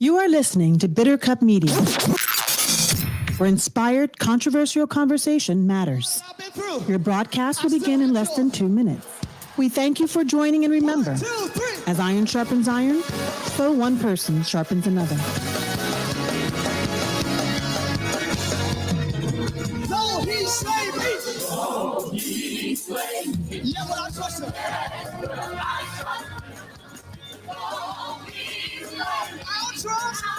You are listening to Bitter Cup Media, where inspired, controversial conversation matters. Your broadcast will begin in less than 2 minutes. We thank you for joining, and remember, as iron sharpens iron, so one person sharpens another. Though he slay me, yeah, but I trust him. I'll trust in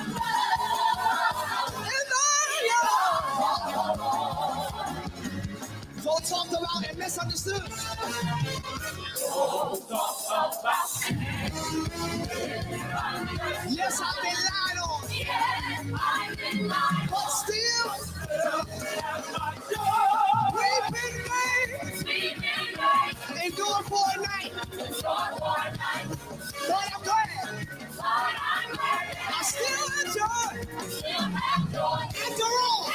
the Lord. Don't talk about and misunderstood. Yes, I've been lied on. But still, we've been made. And going for a night. But I'm glad. I still enjoy. After all.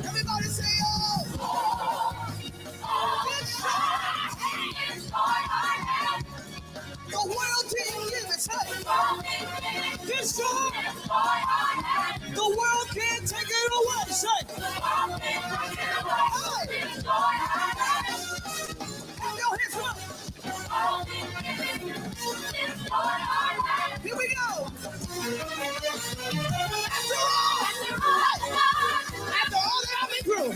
Everybody say, oh. The world didn't give it to you. This joy, the world can't take it away. Say, hey. Have your hands up. Here we go. After all that I've been through.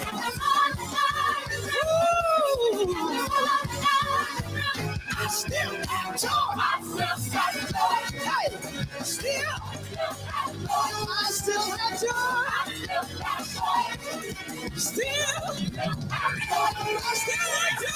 I still have joy. Hey, still. I still have joy. Still. I still have joy.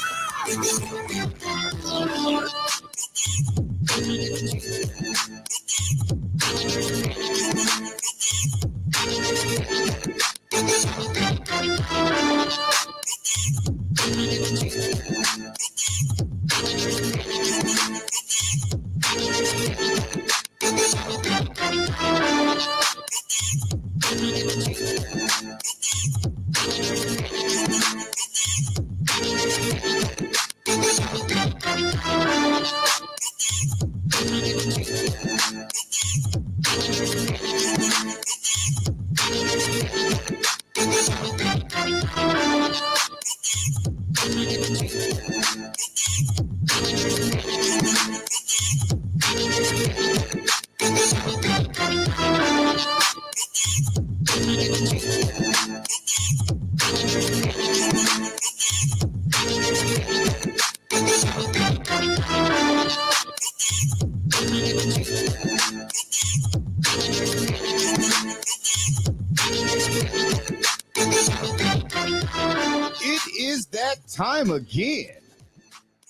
Time again.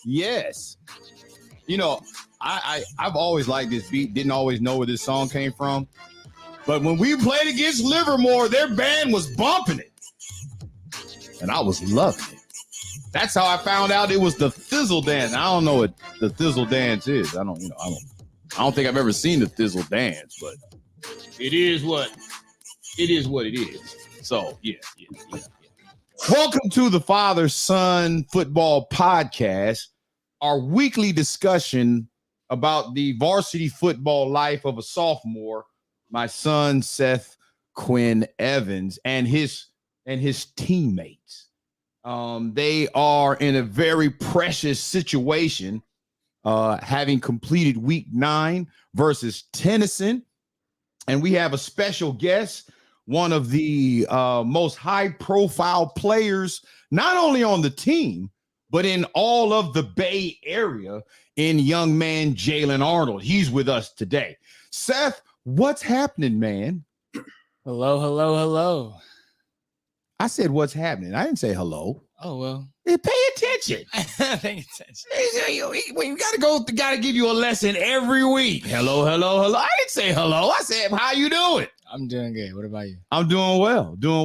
Yes. You know, I've always liked this beat, didn't always know where this song came from. But when we played against Livermore, their band was bumping it. And I was loving it. That's how I found out it was the Thizzle Dance. I don't know what the Thizzle Dance is. I don't think I've ever seen the Thizzle Dance, but it is what it is. So yeah. Welcome to the Father-Son Football Podcast, our weekly discussion about the varsity football life of a sophomore, my son, Seth Quinn Evans, and his teammates. They are in a very precious situation, having completed week 9 versus Tennyson. And we have a special guest, one of the most high-profile players, not only on the team, but in all of the Bay Area, in young man Jalen Arnold. He's with us today. Seth, what's happening, man? Hello. I said, what's happening? I didn't say hello. Oh, well. Hey, pay attention. Pay attention. We gotta give you a lesson every week. Hello. I didn't say hello. I said, how you doing? I'm doing good. What about you? I'm doing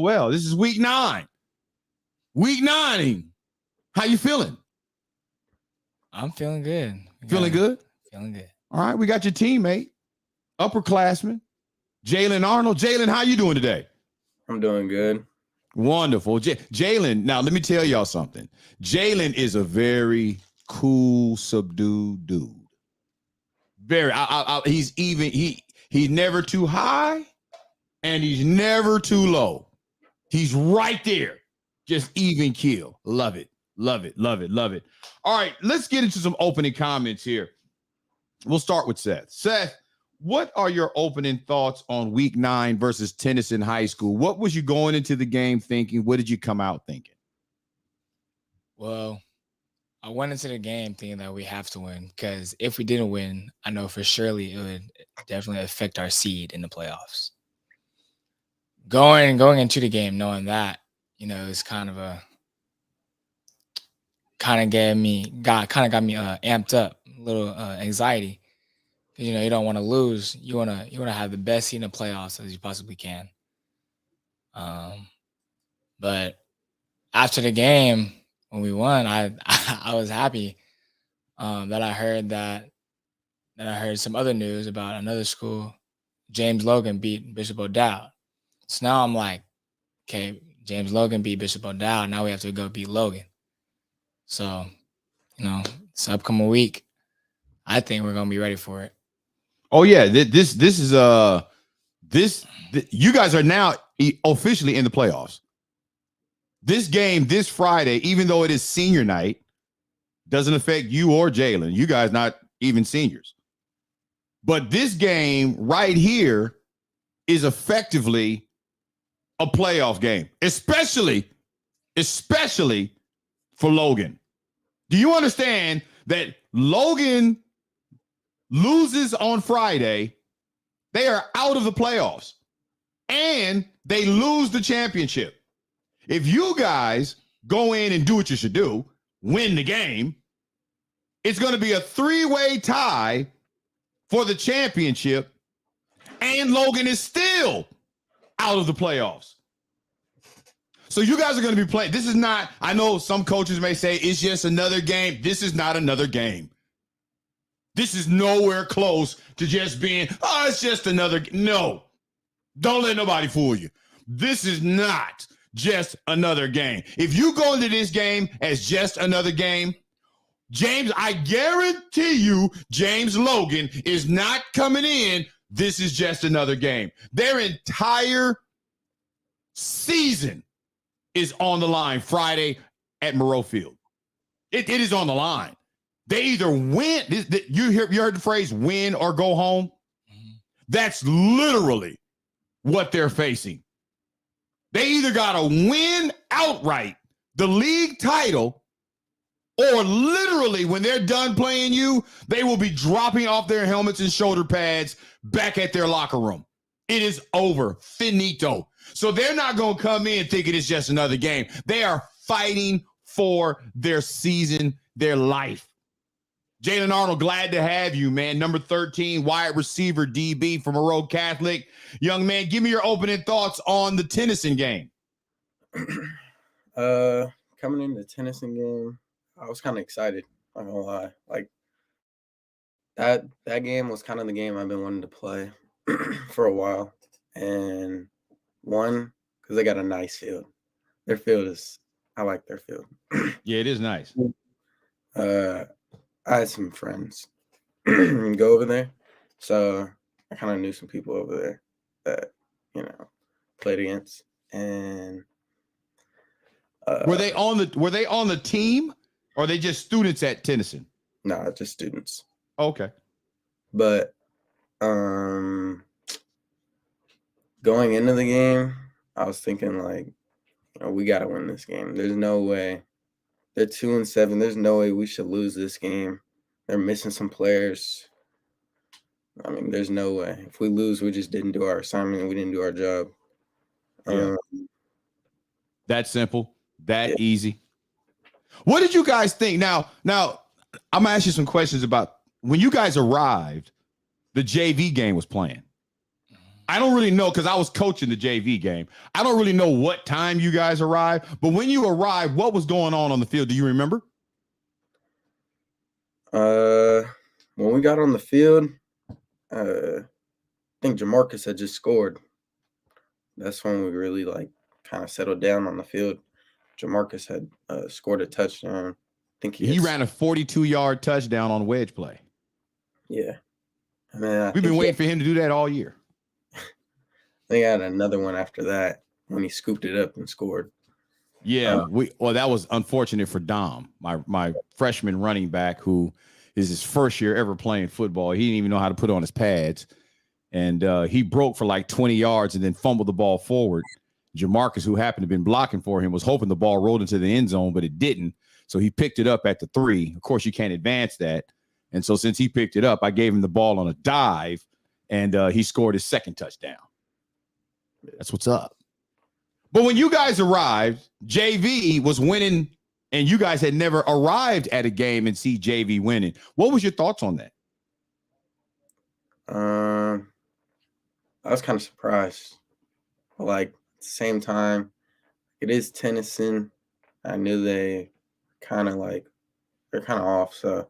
well. This is week 9. Week 9. How you feeling? I'm feeling good. Feeling good? Feeling good. All right, we got your teammate, upperclassman, Jalen Arnold. Jalen, how you doing today? I'm doing good. Wonderful. Jalen, now let me tell y'all something. Jalen is a very cool, subdued dude. Very. He's even. He's never too high, and he's never too low. He's right there, just even keel. Love it. Love it. Love it. Love it. All right, let's get into some opening comments here. We'll start with Seth. Seth, what are your opening thoughts on Week 9 versus Tennyson High School? What was you going into the game thinking? What did you come out thinking? Well, I went into the game thinking that we have to win because if we didn't win, I know for surely it would definitely affect our seed in the playoffs. Going into the game knowing that, it's kind of got me amped up, a little anxiety. You don't want to lose. You want to have the best seed in the playoffs as you possibly can. But after the game, when we won, I was happy that I heard some other news about another school. James Logan beat Bishop O'Dowd. So now I'm like, okay, James Logan beat Bishop O'Dowd. Now we have to go beat Logan. So, it's upcoming week. I think we're gonna be ready for it. Oh yeah, this is you guys are now officially in the playoffs. This game this Friday, even though it is senior night, doesn't affect you or Jalen. You guys not even seniors. But this game right here is effectively a playoff game, especially for Logan. Do you understand that Logan loses on Friday? They are out of the playoffs and they lose the championship. If you guys go in and do what you should do, win the game, it's going to be a 3-way tie for the championship, and Logan is still out of the playoffs. So you guys are going to be playing. This is not, I know some coaches may say it's just another game. This is not another game. This is nowhere close to just being, it's just another. No, don't let nobody fool you. This is not just another game. If you go into this game as just another game, James, I guarantee you, James Logan is not coming in. This is just another game. Their entire season is on the line Friday at Moreau Field. It is on the line. They either win. You heard the phrase win or go home? Mm-hmm. That's literally what they're facing. They either got to win outright the league title, or literally when they're done playing you, they will be dropping off their helmets and shoulder pads back at their locker room. It is over. Finito. So they're not going to come in thinking it's just another game. They are fighting for their season, their life. Jalen Arnold, glad to have you, man. Number 13, wide receiver, DB from Moreau Catholic. Young man, give me your opening thoughts on the Tennyson game. Coming into the Tennyson game, I was kind of excited. I'm not gonna lie. Like that game was kind of the game I've been wanting to play for a while. And one, because they got a nice field. Their field is, I like their field. Yeah, it is nice. I had some friends go over there, so I kind of knew some people over there that played against. And were they on the team, or are they just students at Tennyson? No, just students. Okay, but going into the game, I was thinking like, we got to win this game. There's no way. They're 2-7. There's no way we should lose this game. They're missing some players. I mean, there's no way. If we lose, we just didn't do our assignment and we didn't do our job. Yeah. That simple. That easy. What did you guys think? Now, I'm going to ask you some questions about when you guys arrived, the JV game was playing. I don't really know because I was coaching the JV game. I don't really know what time you guys arrived, but when you arrived, what was going on the field? Do you remember? When we got on the field, I think Jamarcus had just scored. That's when we really kind of settled down on the field. Jamarcus had scored a touchdown. I think he ran a 42-yard touchdown on wedge play. Yeah. And then We've been waiting for him to do that all year. I think I had another one after that when he scooped it up and scored. Yeah, that was unfortunate for Dom, my freshman running back, who is his first year ever playing football. He didn't even know how to put on his pads, and he broke for like 20 yards and then fumbled the ball forward. Jamarcus, who happened to have been blocking for him, was hoping the ball rolled into the end zone, but it didn't. So he picked it up at the 3. Of course, you can't advance that. And so since he picked it up, I gave him the ball on a dive, and he scored his second touchdown. That's what's up. But when you guys arrived, JV was winning, and you guys had never arrived at a game and see JV winning. What was your thoughts on that? I was kind of surprised. But like at the same time, it is Tennyson. I knew they're kind of off. So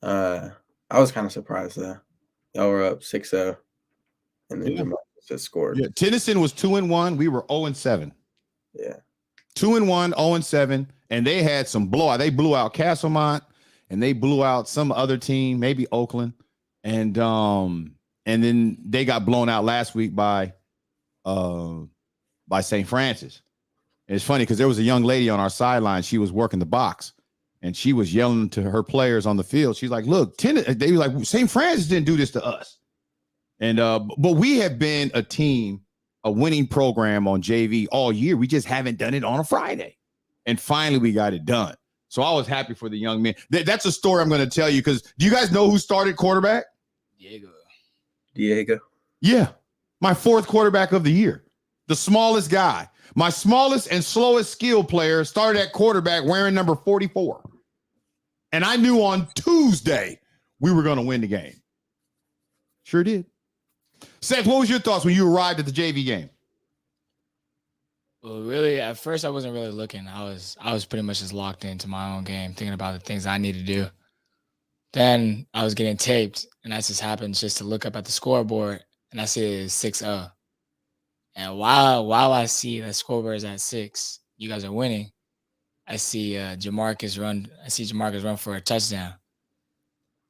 I was kind of surprised though. Y'all were up 6-0, and then Jamal just scored. Yeah, Tennyson was 2-1. We were 0-7. Yeah. 2-1, 0-7, and they had some blowout. They blew out Castlemont, and they blew out some other team, maybe Oakland, and then they got blown out last week by St. Francis. And it's funny because there was a young lady on our sideline. She was working the box, and she was yelling to her players on the field. She's like, "Look, they were like, St. Francis didn't do this to us." And but we have been a team, a winning program on JV all year. We just haven't done it on a Friday. And finally we got it done. So I was happy for the young men. That's a story I'm going to tell you, because do you guys know who started quarterback? Diego. Yeah. My 4th quarterback of the year. The smallest guy. My smallest and slowest skill player started at quarterback wearing number 44. And I knew on Tuesday we were going to win the game. Sure did. Seth, what was your thoughts when you arrived at the JV game? Well, really, at first I wasn't really looking. I was pretty much just locked into my own game, thinking about the things I need to do. Then I was getting taped, and that just happened just to look up at the scoreboard, and I see it is 6-0. And while I see the scoreboard is at 6, you guys are winning, I see Jamarcus run for a touchdown.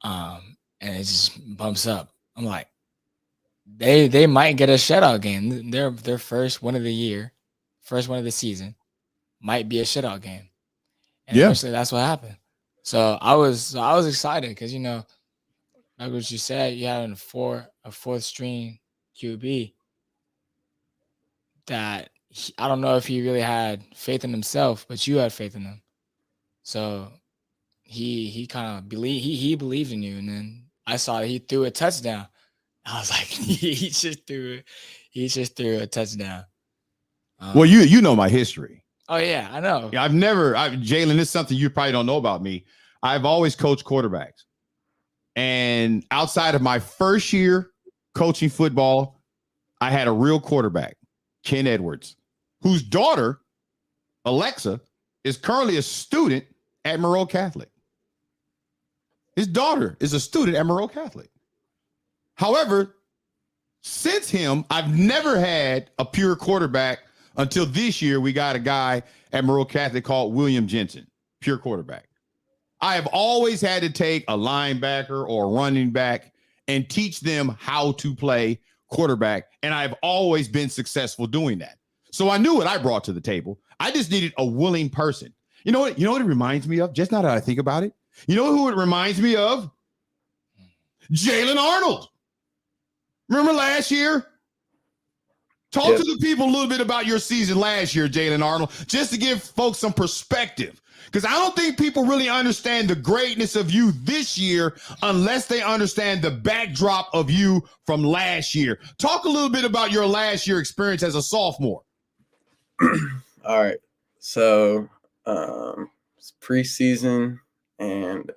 And it just bumps up. I'm like, they might get a shutout game. Their first one of the year, first one of the season, might be a shutout game. And eventually that's what happened. So I was excited because, you know, like what you said, you had a fourth string QB that I don't know if he really had faith in himself, but you had faith in him. So he kind of believed in you, and then I saw that he threw a touchdown. I was like, he just threw a touchdown. Well, you know my history. Oh yeah, I know. Yeah, Jalen, this is something you probably don't know about me. I've always coached quarterbacks. And outside of my first year coaching football, I had a real quarterback, Ken Edwards, whose daughter, Alexa, is currently a student at Monroe Catholic. His daughter is a student at Monroe Catholic. However, since him, I've never had a pure quarterback until this year. We got a guy at Monroe Catholic called William Jensen, pure quarterback. I have always had to take a linebacker or a running back and teach them how to play quarterback, and I've always been successful doing that. So I knew what I brought to the table. I just needed a willing person. You know what it reminds me of? Just now that I think about it, you know who it reminds me of? Jalen Arnold. Remember last year? Talk to the people a little bit about your season last year, Jalen Arnold, just to give folks some perspective. Because I don't think people really understand the greatness of you this year unless they understand the backdrop of you from last year. Talk a little bit about your last year experience as a sophomore. All right. So it's preseason, and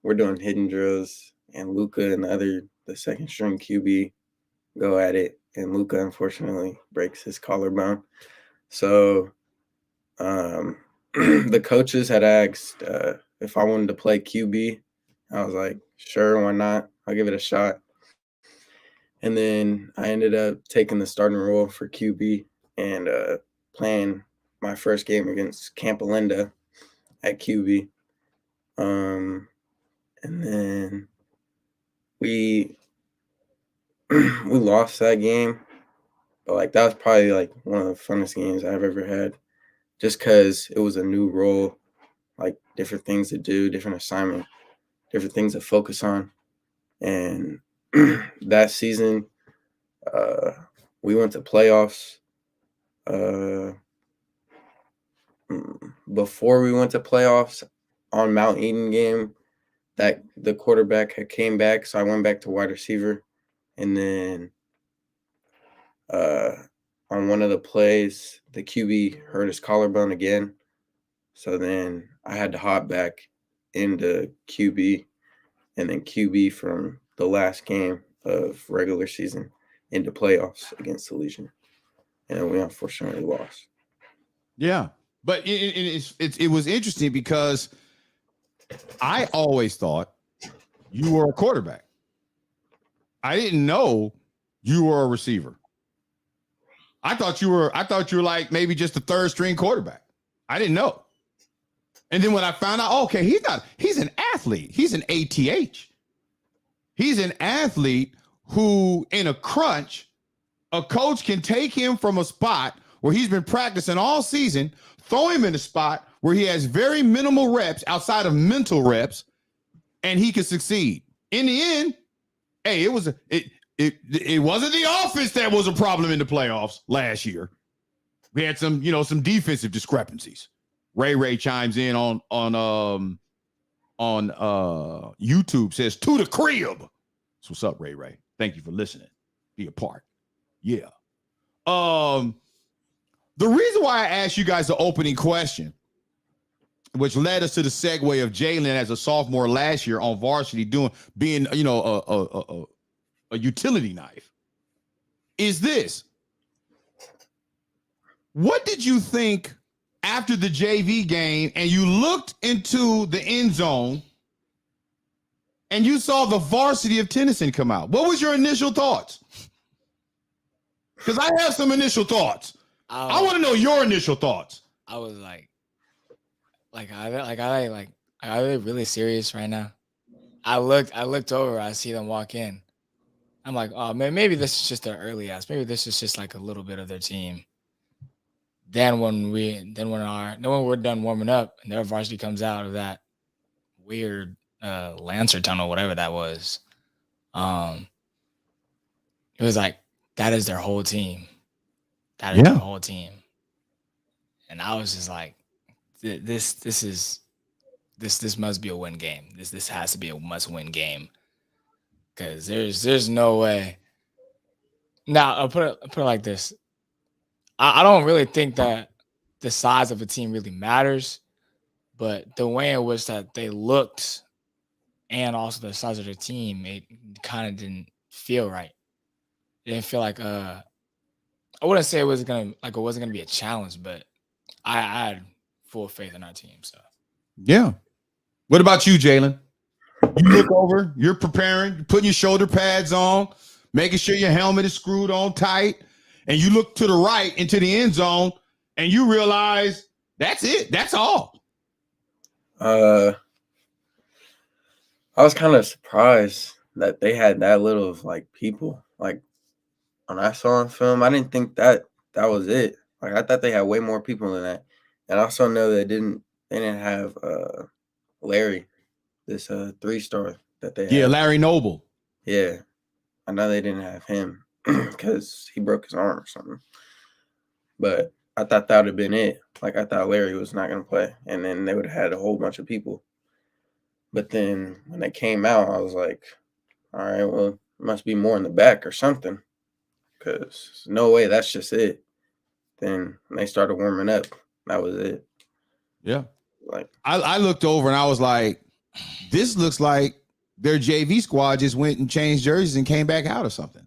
we're doing hidden drills, and Luca and the second string QB go at it, and Luca unfortunately breaks his collarbone. So the coaches had asked if I wanted to play QB. I was like, sure, why not? I'll give it a shot. And then I ended up taking the starting role for QB and playing my first game against Campalenda at QB. And then we we lost that game, but like that was probably like one of the funnest games I've ever had, just because it was a new role, like different things to do, different assignment, different things to focus on, and that season, we went to playoffs. Uh, Before we went to playoffs on Mount Eden game, that the quarterback had came back, so I went back to wide receiver, and then on one of the plays, the QB hurt his collarbone again, so then I had to hop back into QB, and then QB from the last game of regular season into playoffs against the Legion, and then we unfortunately lost. Yeah, but it was interesting because I always thought you were a quarterback. I didn't know you were a receiver. I thought you were like maybe just a third string quarterback. I didn't know. And then when I found out, okay, he's an athlete. He's an ATH. He's an athlete who, in a crunch, a coach can take him from a spot where he's been practicing all season, throw him in a spot where he has very minimal reps outside of mental reps, and he can succeed. In the end, hey, it wasn't the offense that was a problem in the playoffs last year. We had some defensive discrepancies. Ray chimes in on YouTube, says to the crib. So what's up, Ray? Thank you for listening. Be a part. Yeah. The reason why I asked you guys the opening question, which led us to the segue of Jalen as a sophomore last year on varsity being a utility knife, is this. What did you think after the JV game and you looked into the end zone and you saw the varsity of Tennyson come out? What was your initial thoughts? Because I have some initial thoughts. I want to know your initial thoughts. I was are they really serious right now? I looked over, I see them walk in. I'm like, oh man, maybe this is just their early ass. Maybe this is just like a little bit of their team. Then when we're done warming up and their varsity comes out of that weird Lancer tunnel, whatever that was, it was like that is their whole team. That is their whole team. And I was just like, this must be a win game. This has to be a must-win game. Because there's no way. Now, I'll put it like this. I don't really think that the size of a team really matters, but the way in which that they looked and also the size of their team, it kind of didn't feel right. It didn't feel like I wouldn't say it wasn't gonna be a challenge, but I had full faith in our team. So yeah. What about you, Jalen? You look over, you're preparing, you're putting your shoulder pads on, making sure your helmet is screwed on tight, and you look to the right into the end zone, and you realize that's it. That's all. I was kind of surprised that they had that little of like people. Like when I saw on film, I didn't think that was it. Like I thought they had way more people than that. And I also know they didn't have Larry, this 3-star that they had. Yeah, Larry Noble. Yeah. I know they didn't have him because he broke his arm or something. But I thought that would have been it. Like I thought Larry was not going to play. And then they would have had a whole bunch of people. But then when they came out, I was like, all right, well, it must be more in the back or something. Because no way, that's just it. Then when they started warming up, that was it. Yeah. Like I looked over and I was like, this looks like their JV squad just went and changed jerseys and came back out or something.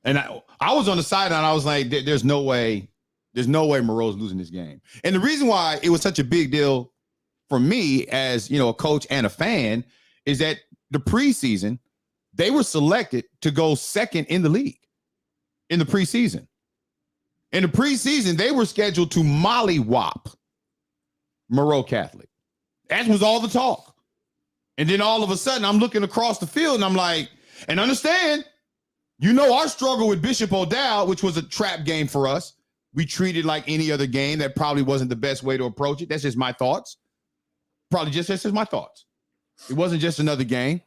And I was on the sideline. I was like, there's no way Moreau's losing this game. And the reason why it was such a big deal for me as, a coach and a fan is that the preseason, they were selected to go second in the league in the preseason. In the preseason, they were scheduled to mollywop Moreau Catholic. That was all the talk. And then all of a sudden, I'm looking across the field and I'm like, and understand, You know our struggle with Bishop O'Dowd, which was a trap game for us. We treated like any other game. That probably wasn't the best way to approach it. That's just my thoughts. That's just my thoughts. It wasn't just another game.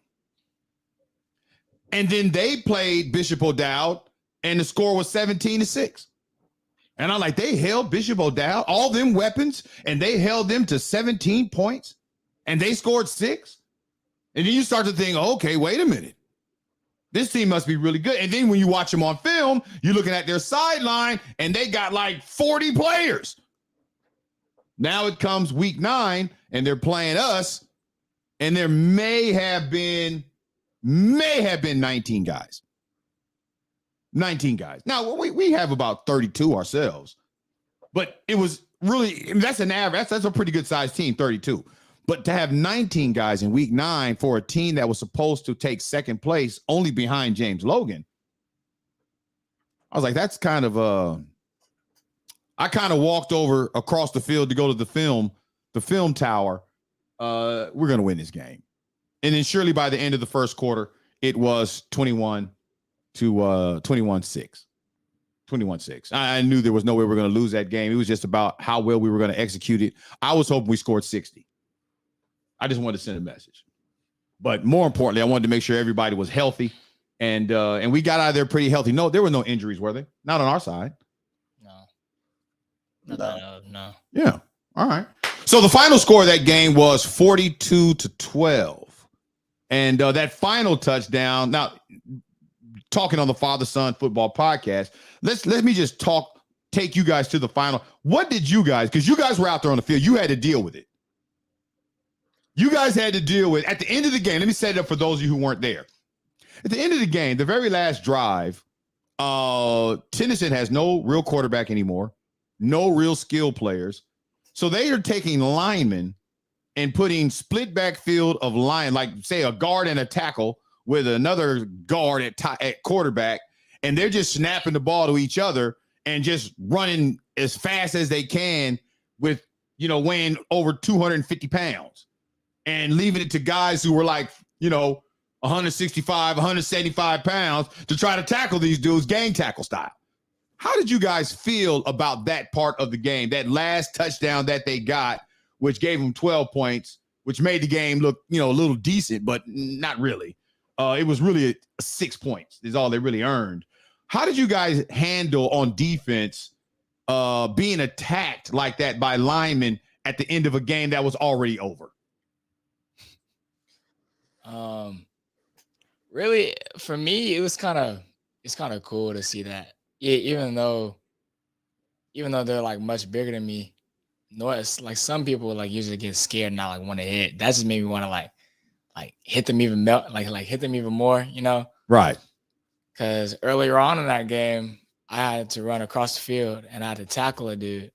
And then they played Bishop O'Dowd, and the score was 17-6. And I'm like, they held Bishop O'Dowd, all them weapons, and they held them to 17 points, and they scored 6. And then you start to think, okay, wait a minute. This team must be really good. And then when you watch them on film, you're looking at their sideline, and they got like 40 players. Now it comes week 9, and they're playing us, and there may have been 19 guys. 19 guys. Now, we have about 32 ourselves. But it was really, that's an average. That's a pretty good sized team, 32. But to have 19 guys in week 9 for a team that was supposed to take second place only behind James Logan, I was like, that's kind of I kind of walked over across the field to go to the film tower. We're going to win this game. And then surely by the end of the first quarter, it was 21-6. 21-6. I knew there was no way we were going to lose that game. It was just about how well we were going to execute it. I was hoping we scored 60. I just wanted to send a message. But more importantly, I wanted to make sure everybody was healthy. And we got out of there pretty healthy. No, there were no injuries, were there? Not on our side. No. Yeah. All right. So the final score of that game was 42-12. And that final touchdown. Now, talking on the Father-Son Football Podcast, let me just take you guys to the final. What did you guys, because you guys were out there on the field, you had to deal with it. You guys had to deal with, at the end of the game, let me set it up for those of you who weren't there. At the end of the game, the very last drive, Tennyson has no real quarterback anymore, no real skill players. So they are taking linemen and putting split backfield of line, like say a guard and a tackle with another guard at quarterback, and they're just snapping the ball to each other and just running as fast as they can with, weighing over 250 pounds and leaving it to guys who were like, 165, 175 pounds to try to tackle these dudes gang tackle style. How did you guys feel about that part of the game, that last touchdown that they got, which gave them 12 points, which made the game look, a little decent, but not really. It was really 6 points is all they really earned. How did you guys handle on defense being attacked like that by linemen at the end of a game that was already over? Really, for me, it's kind of cool to see that. Yeah, even though they're like much bigger than me, it's like some people like usually get scared and not like want to hit. That just made me want to like hit them even hit them even more, Right. Because earlier on in that game, I had to run across the field and I had to tackle a dude.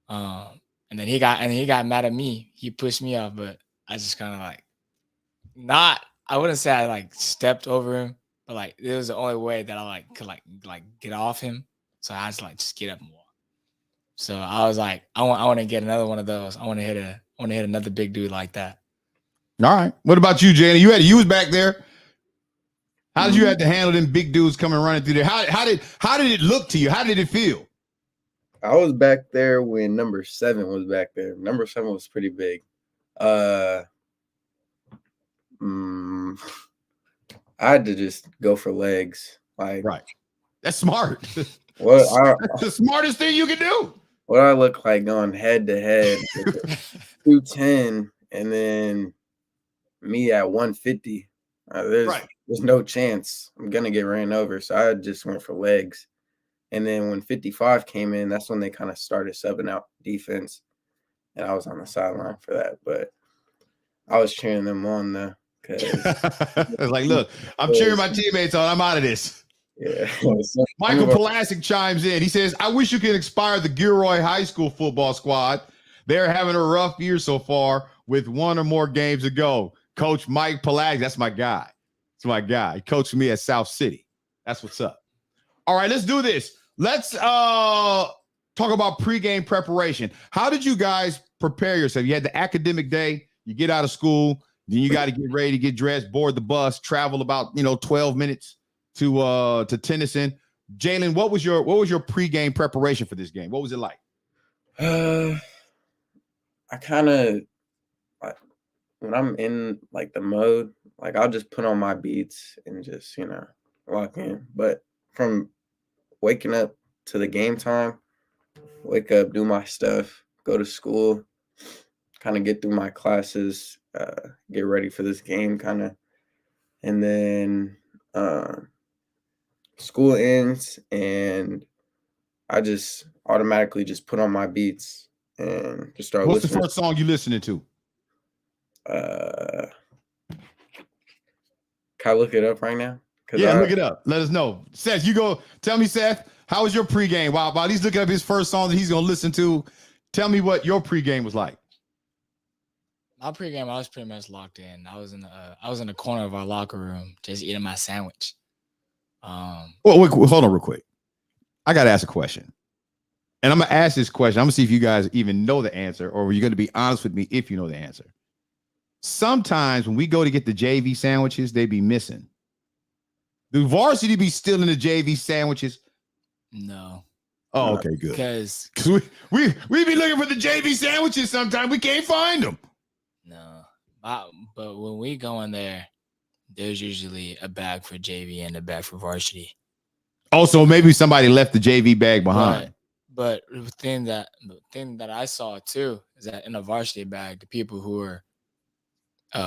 And then he got mad at me. He pushed me off, but I just kind of I wouldn't say I stepped over him, but it was the only way that I could get off him. So I had to just get up and walk. So I was like, I want to get another one of those. I want to hit another big dude like that. All right. What about you, Jalen? You was back there. How did you have to handle them big dudes coming running through there? How did it look to you? How did it feel? I was back there when number 7 was back there. Number 7 was pretty big. I had to just go for legs. Right. That's smart. That's the smartest thing you can do. What I look like going head to head, 210, and then me at 150. There's no chance I'm gonna get ran over. So I just went for legs. And then when 55 came in, that's when they kind of started subbing out defense. And I was on the sideline for that. But I was cheering them on though. Look, I'm cheering my teammates on. I'm out of this. Yeah. Michael Pulaski chimes in. He says, I wish you could inspire the Gilroy High School football squad. They're having a rough year so far with one or more games to go. Coach Mike Pulaski, that's my guy. That's my guy. He coached me at South City. That's what's up. All right, let's do this. Let's talk about pregame preparation. How did you guys prepare yourself? You had the academic day. You get out of school. Then you got to get ready to get dressed, board the bus, travel about, 12 minutes. to Tennyson. Jalen, what was your pregame preparation for this game? What was it like? I kind of like when I'm in like the mode, like I'll just put on my beats and just lock in. But from waking up to the game time, wake up, do my stuff, go to school, kind of get through my classes, get ready for this game, kind of, and then school ends and I just automatically just put on my beats and just start What's listening. the first song you listening to? Can I look it up right now? Yeah, look it up. Let us know. Seth, you go. Tell me, Seth, how was your pregame? While he's looking up his first song that he's going to listen to, tell me what your pregame was like. My pregame, I was pretty much locked in. I was in the corner of our locker room just eating my sandwich. Well, hold on real quick. I got to ask a question. And I'm going to ask this question. I'm going to see if you guys even know the answer, or you're going to be honest with me if you know the answer. Sometimes when we go to get the JV sandwiches, they be missing. Do varsity be stealing the JV sandwiches? No. Oh, okay, good. Because we be looking for the JV sandwiches sometimes. We can't find them. No. But when we go in there, there's usually a bag for JV and a bag for varsity. Also, maybe somebody left the JV bag behind. But the thing that I saw too is that in a varsity bag, the people who were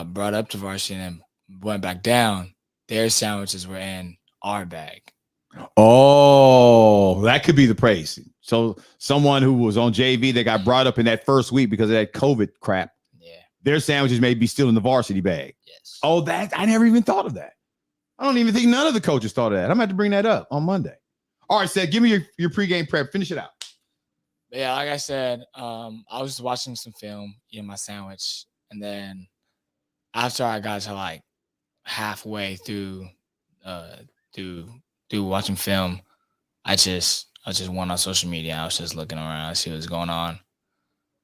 brought up to varsity and went back down, their sandwiches were in our bag. Oh, that could be the praise. So someone who was on JV that got brought up in that first week because of that COVID crap, their sandwiches may be still in the varsity bag. Yes. Oh, I never even thought of that. I don't even think none of the coaches thought of that. I'm going to have to bring that up on Monday. All right, Seth, give me your pregame prep. Finish it out. But yeah, like I said, I was just watching some film, eating my sandwich, and then after I got to like halfway through watching film, I just went on social media. I was just looking around, see what's going on.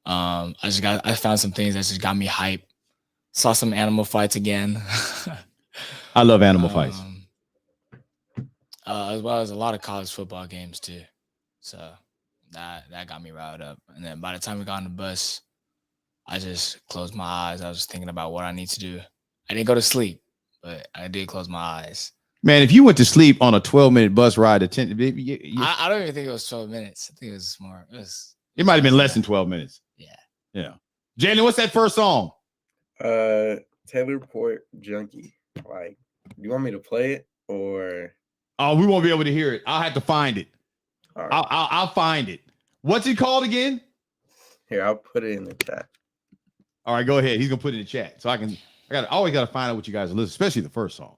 I found some things that just got me hype. Saw some animal fights again. I love animal fights. As well as a lot of college football games too. So that got me riled up. And then by the time we got on the bus, I just closed my eyes. I was thinking about what I need to do. I didn't go to sleep, but I did close my eyes. Man, if you went to sleep on a 12-minute bus ride to 10, I don't even think it was 12 minutes. I think it was more. It might have been less than 12 minutes. Yeah. Jalen, what's that first song? Taylor Port Junkie. Like, do you want me to play it or? Oh, we won't be able to hear it. I'll have to find it. All right. I'll find it. What's it called again? Here, I'll put it in the chat. All right, go ahead. He's gonna put it in the chat. So I always gotta find out what you guys are listening, especially the first song.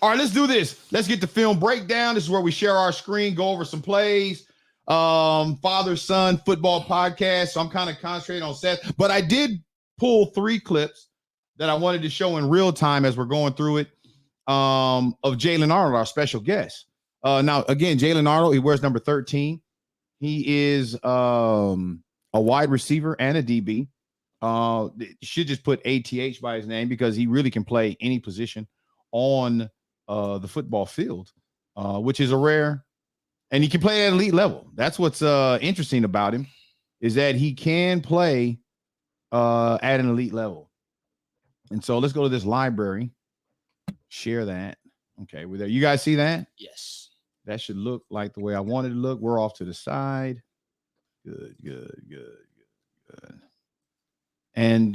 All right, let's do this. Let's get the film breakdown. This is where we share our screen, go over some plays. Father-son football podcast. So I'm kind of concentrating on Seth, but I did pull 3 clips that I wanted to show in real time as we're going through it. Of Jalen Arnold, our special guest. Now, again, Jalen Arnold, he wears number 13. He is a wide receiver and a DB. Should just put ATH by his name because he really can play any position on the football field, which is a rare, and he can play at elite level. That's what's interesting about him, is that he can play at an elite level. And so let's go to this library. Share that. Okay, we're there. You guys see that? Yes. That should look like the way I wanted it to look. We're off to the side. Good. And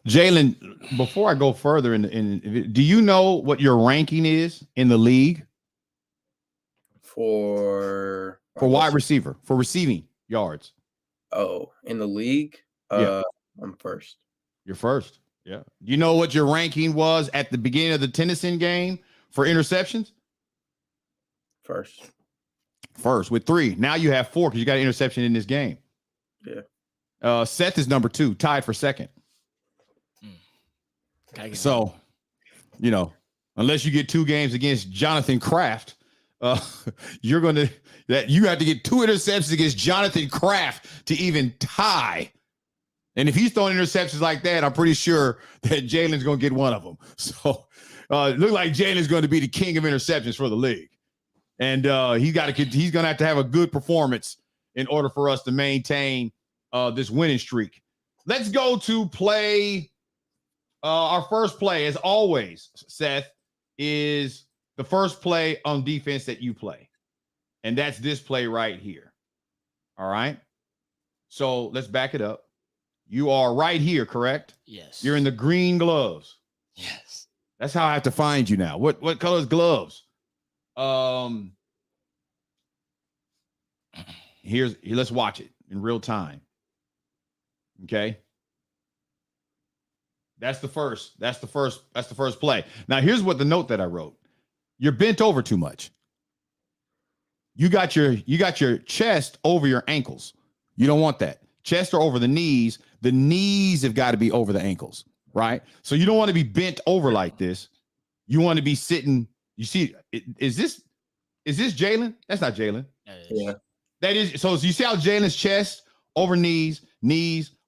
Jalen, before I go further do you know what your ranking is in the league For wide receiver, for receiving yards? Oh, in the league? Yeah. I'm first. You're first. Yeah. You know what your ranking was at the beginning of the Tennyson game for interceptions? First with 3. Now you have 4 because you got an interception in this game. Yeah. Seth is number 2, tied for second. So, unless you get 2 games against Jonathan Kraft, you have to get 2 interceptions against Jonathan Kraft to even tie. And if he's throwing interceptions like that, I'm pretty sure that Jalen's going to get one of them. So Look like Jalen's going to be the king of interceptions for the league. And he's going to have a good performance in order for us to maintain this winning streak. Let's go to play. Our first play, as always, Seth, is the first play on defense that you play. And that's this play right here. All right. So let's back it up. You are right here, correct? Yes. You're in the green gloves. Yes. That's how I have to find you now. What color is gloves? Here, let's watch it in real time. Okay. That's the first play. Now, here's what the note that I wrote. You're bent over too much. You got your chest over your ankles. You don't want that. Chest are over the knees. The knees have got to be over the ankles, right? So you don't want to be bent over like this. You want to be sitting. You see, is this Jalen? That's not Jalen. Yeah. That is. So you see how Jalen's chest over knees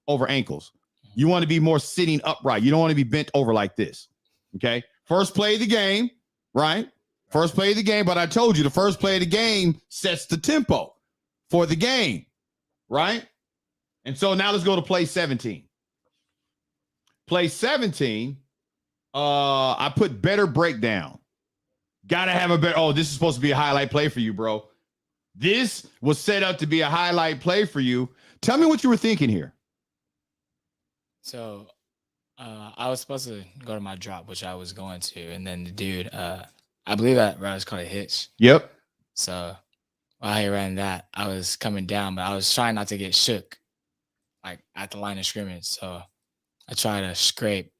over ankles. You want to be more sitting upright. You don't want to be bent over like this. Okay. First play of the game, right? First play of the game. But I told you the first play of the game sets the tempo for the game, right? And so now let's go to play 17. Play 17, I put better breakdown. Gotta have a better. Oh, this is supposed to be a highlight play for you, bro. This was set up to be a highlight play for you. Tell me what you were thinking here. So I was supposed to go to my drop, which I was going to. And then the dude, I believe that route is called a hitch. Yep. So while he ran that, I was coming down, but I was trying not to get shook, like at the line of scrimmage. So I tried to scrape.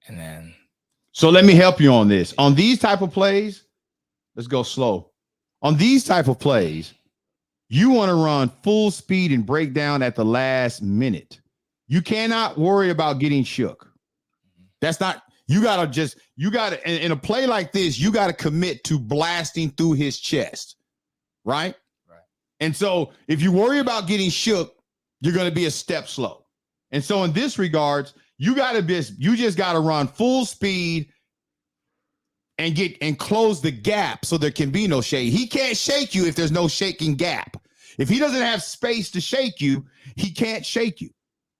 And then. So let me help you on this. On these type of plays, let's go slow. On these type of plays, you want to run full speed and break down at the last minute. You cannot worry about getting shook. That's not, you got to, in a play like this, you got to commit to blasting through his chest, right? Right. And so if you worry about getting shook, you're going to be a step slow. And so in this regards, you just got to run full speed and close the gap so there can be no shake. He can't shake you if there's no shaking gap. If he doesn't have space to shake you, he can't shake you.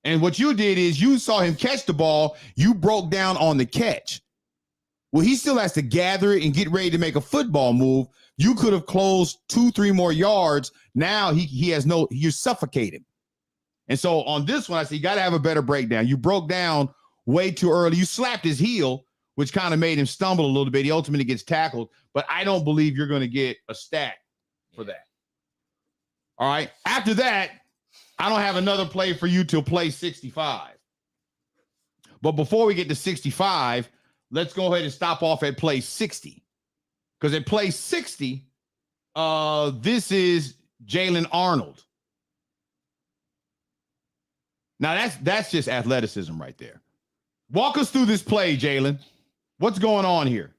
And what you did is you saw him catch the ball. You broke down on the catch. Well, he still has to gather it and get ready to make a football move. You could have closed 2-3 more yards. Now you're suffocating. And so on this one, I said, you got to have a better breakdown. You broke down way too early. You slapped his heel, which kind of made him stumble a little bit. He ultimately gets tackled, but I don't believe you're going to get a stat for that. All right. After that, I don't have another play for you till play 65. But before we get to 65, let's go ahead and stop off at play 60. Because at play 60, this is Jalen Arnold. Now that's just athleticism right there. Walk us through this play, Jalen. What's going on here?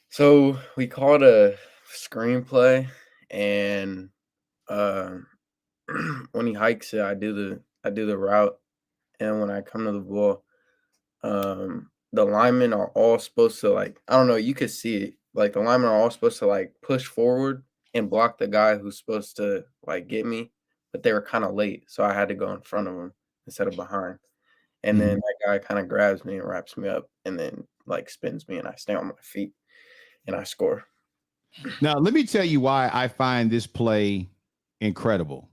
So we called a screenplay, and when he hikes it, I do the route, and when I come to the ball, the linemen are all supposed to, like, I don't know, you could see it, like the linemen are all supposed to like push forward and block the guy who's supposed to like get me, but they were kind of late, so I had to go in front of him instead of behind. And then that guy kind of grabs me and wraps me up and then like spins me, and I stay on my feet and I score. Now, let me tell you why I find this play incredible.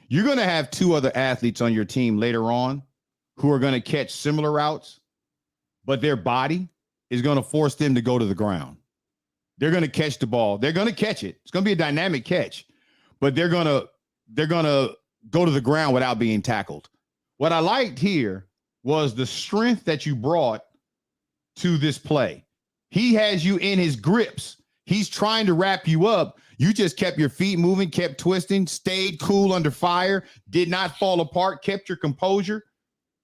You're going to have two other athletes on your team later on who are going to catch similar routes, but their body is going to force them to go to the ground. They're going to catch the ball. They're going to catch it. It's going to be a dynamic catch, but they're going to go to the ground without being tackled. What I liked here was the strength that you brought to this play. He has you in his grips. He's trying to wrap you up. You just kept your feet moving, kept twisting, stayed cool under fire, did not fall apart, kept your composure.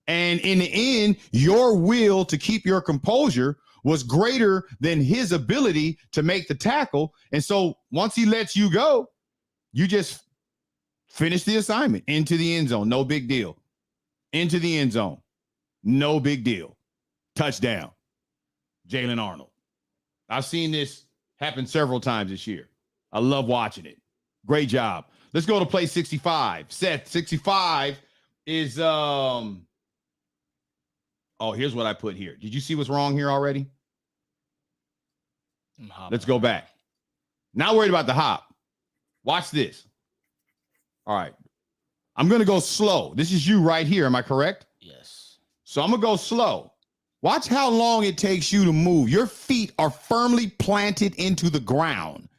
And in the end, your will to keep your composure was greater than his ability to make the tackle. And so once he lets you go, you just finish the assignment into the end zone. No big deal. Into the end zone. No big deal. Touchdown. Jalen Arnold. I've seen this happen several times this year. I love watching it. Great job. Let's go to play 65. Seth, 65 is oh, here's what I put here. Did you see what's wrong here already? Let's go back. Not worried about the hop. Watch this. All right. I'm going to go slow. This is you right here. Am I correct? Yes. So I'm going to go slow. Watch how long it takes you to move. Your feet are firmly planted into the ground.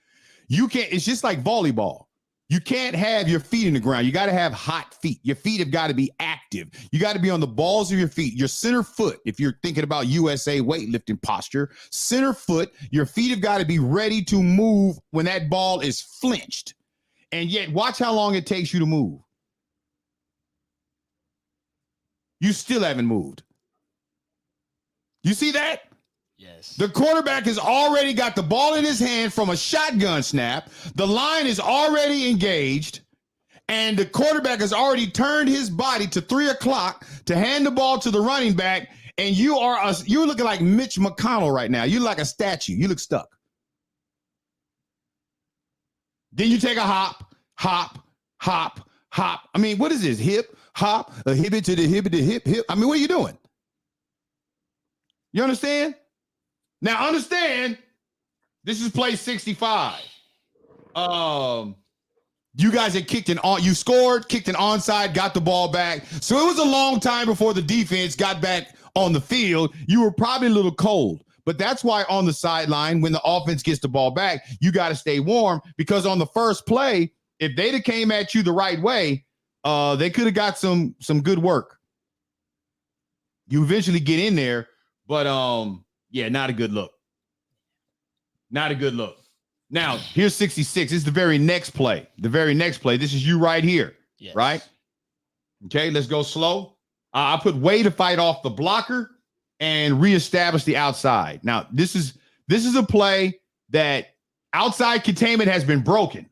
You can't, it's just like volleyball. You can't have your feet in the ground. You got to have hot feet. Your feet have got to be active. You got to be on the balls of your feet. Your center foot, if you're thinking about USA weightlifting posture, center foot, your feet have got to be ready to move when that ball is flinched. And yet, watch how long it takes you to move. You still haven't moved. You see that? Yes. The quarterback has already got the ball in his hand from a shotgun snap. The line is already engaged, and the quarterback has already turned his body to 3 o'clock to hand the ball to the running back, and you're looking like Mitch McConnell right now. You're like a statue. You look stuck. Then you take a hop, hop, hop, hop. I mean, what is this? Hip, hop, a hip to the hip, hip. I mean, what are you doing? You understand? Now understand, this is play 65. You guys had you scored, kicked an onside, got the ball back. So it was a long time before the defense got back on the field. You were probably a little cold, but that's why on the sideline, when the offense gets the ball back, you got to stay warm, because on the first play, if they'd have came at you the right way, they could have got some good work. You eventually get in there, but yeah, not a good look. Not a good look. Now, here's 66. This is the very next play. The very next play. This is you right here. Yes. Right? Okay, let's go slow. I put way to fight off the blocker and reestablish the outside. Now, this is a play that outside containment has been broken.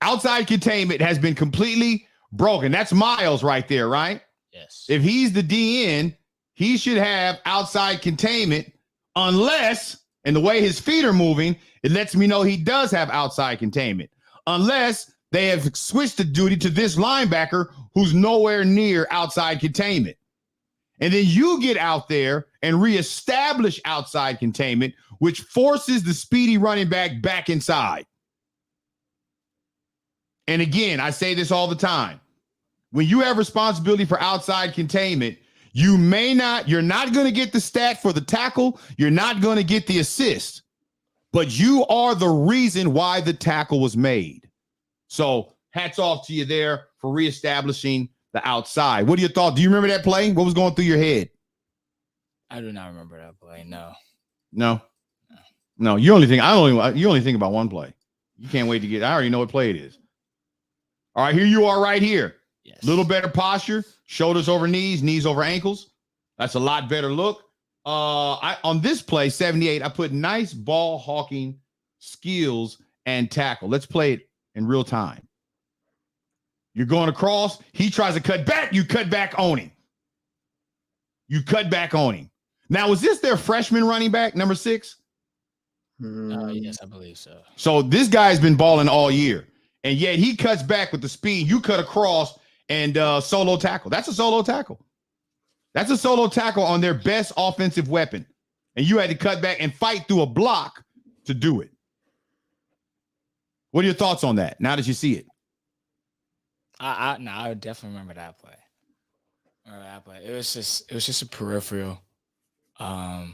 Outside containment has been completely broken. That's Miles right there, right? Yes. If he's the DN, he should have outside containment, unless, and the way his feet are moving, it lets me know he does have outside containment, unless they have switched the duty to this linebacker who's nowhere near outside containment. And then you get out there and reestablish outside containment, which forces the speedy running back inside. And again, I say this all the time. When you have responsibility for outside containment, you're not going to get the stat for the tackle. You're not going to get the assist, but you are the reason why the tackle was made. So hats off to you there for reestablishing the outside. What are your thoughts? Do you remember that play? What was going through your head? I do not remember that play. No. You only think about one play. You can't wait to I already know what play it is. All right, here you are right here. Yes. Little better posture, shoulders over knees, knees over ankles. That's a lot better look. On this play, 78, I put nice ball hawking skills and tackle. Let's play it in real time. You're going across. He tries to cut back. You cut back on him. Now, was this their freshman running back, number 6? Yes, I believe so. So this guy's been balling all year, and yet he cuts back with the speed. You cut across and solo tackle. That's a solo tackle. That's a solo tackle on their best offensive weapon. And you had to cut back and fight through a block to do it. What are your thoughts on that now that you see it? I would definitely remember that play. It was just a peripheral. I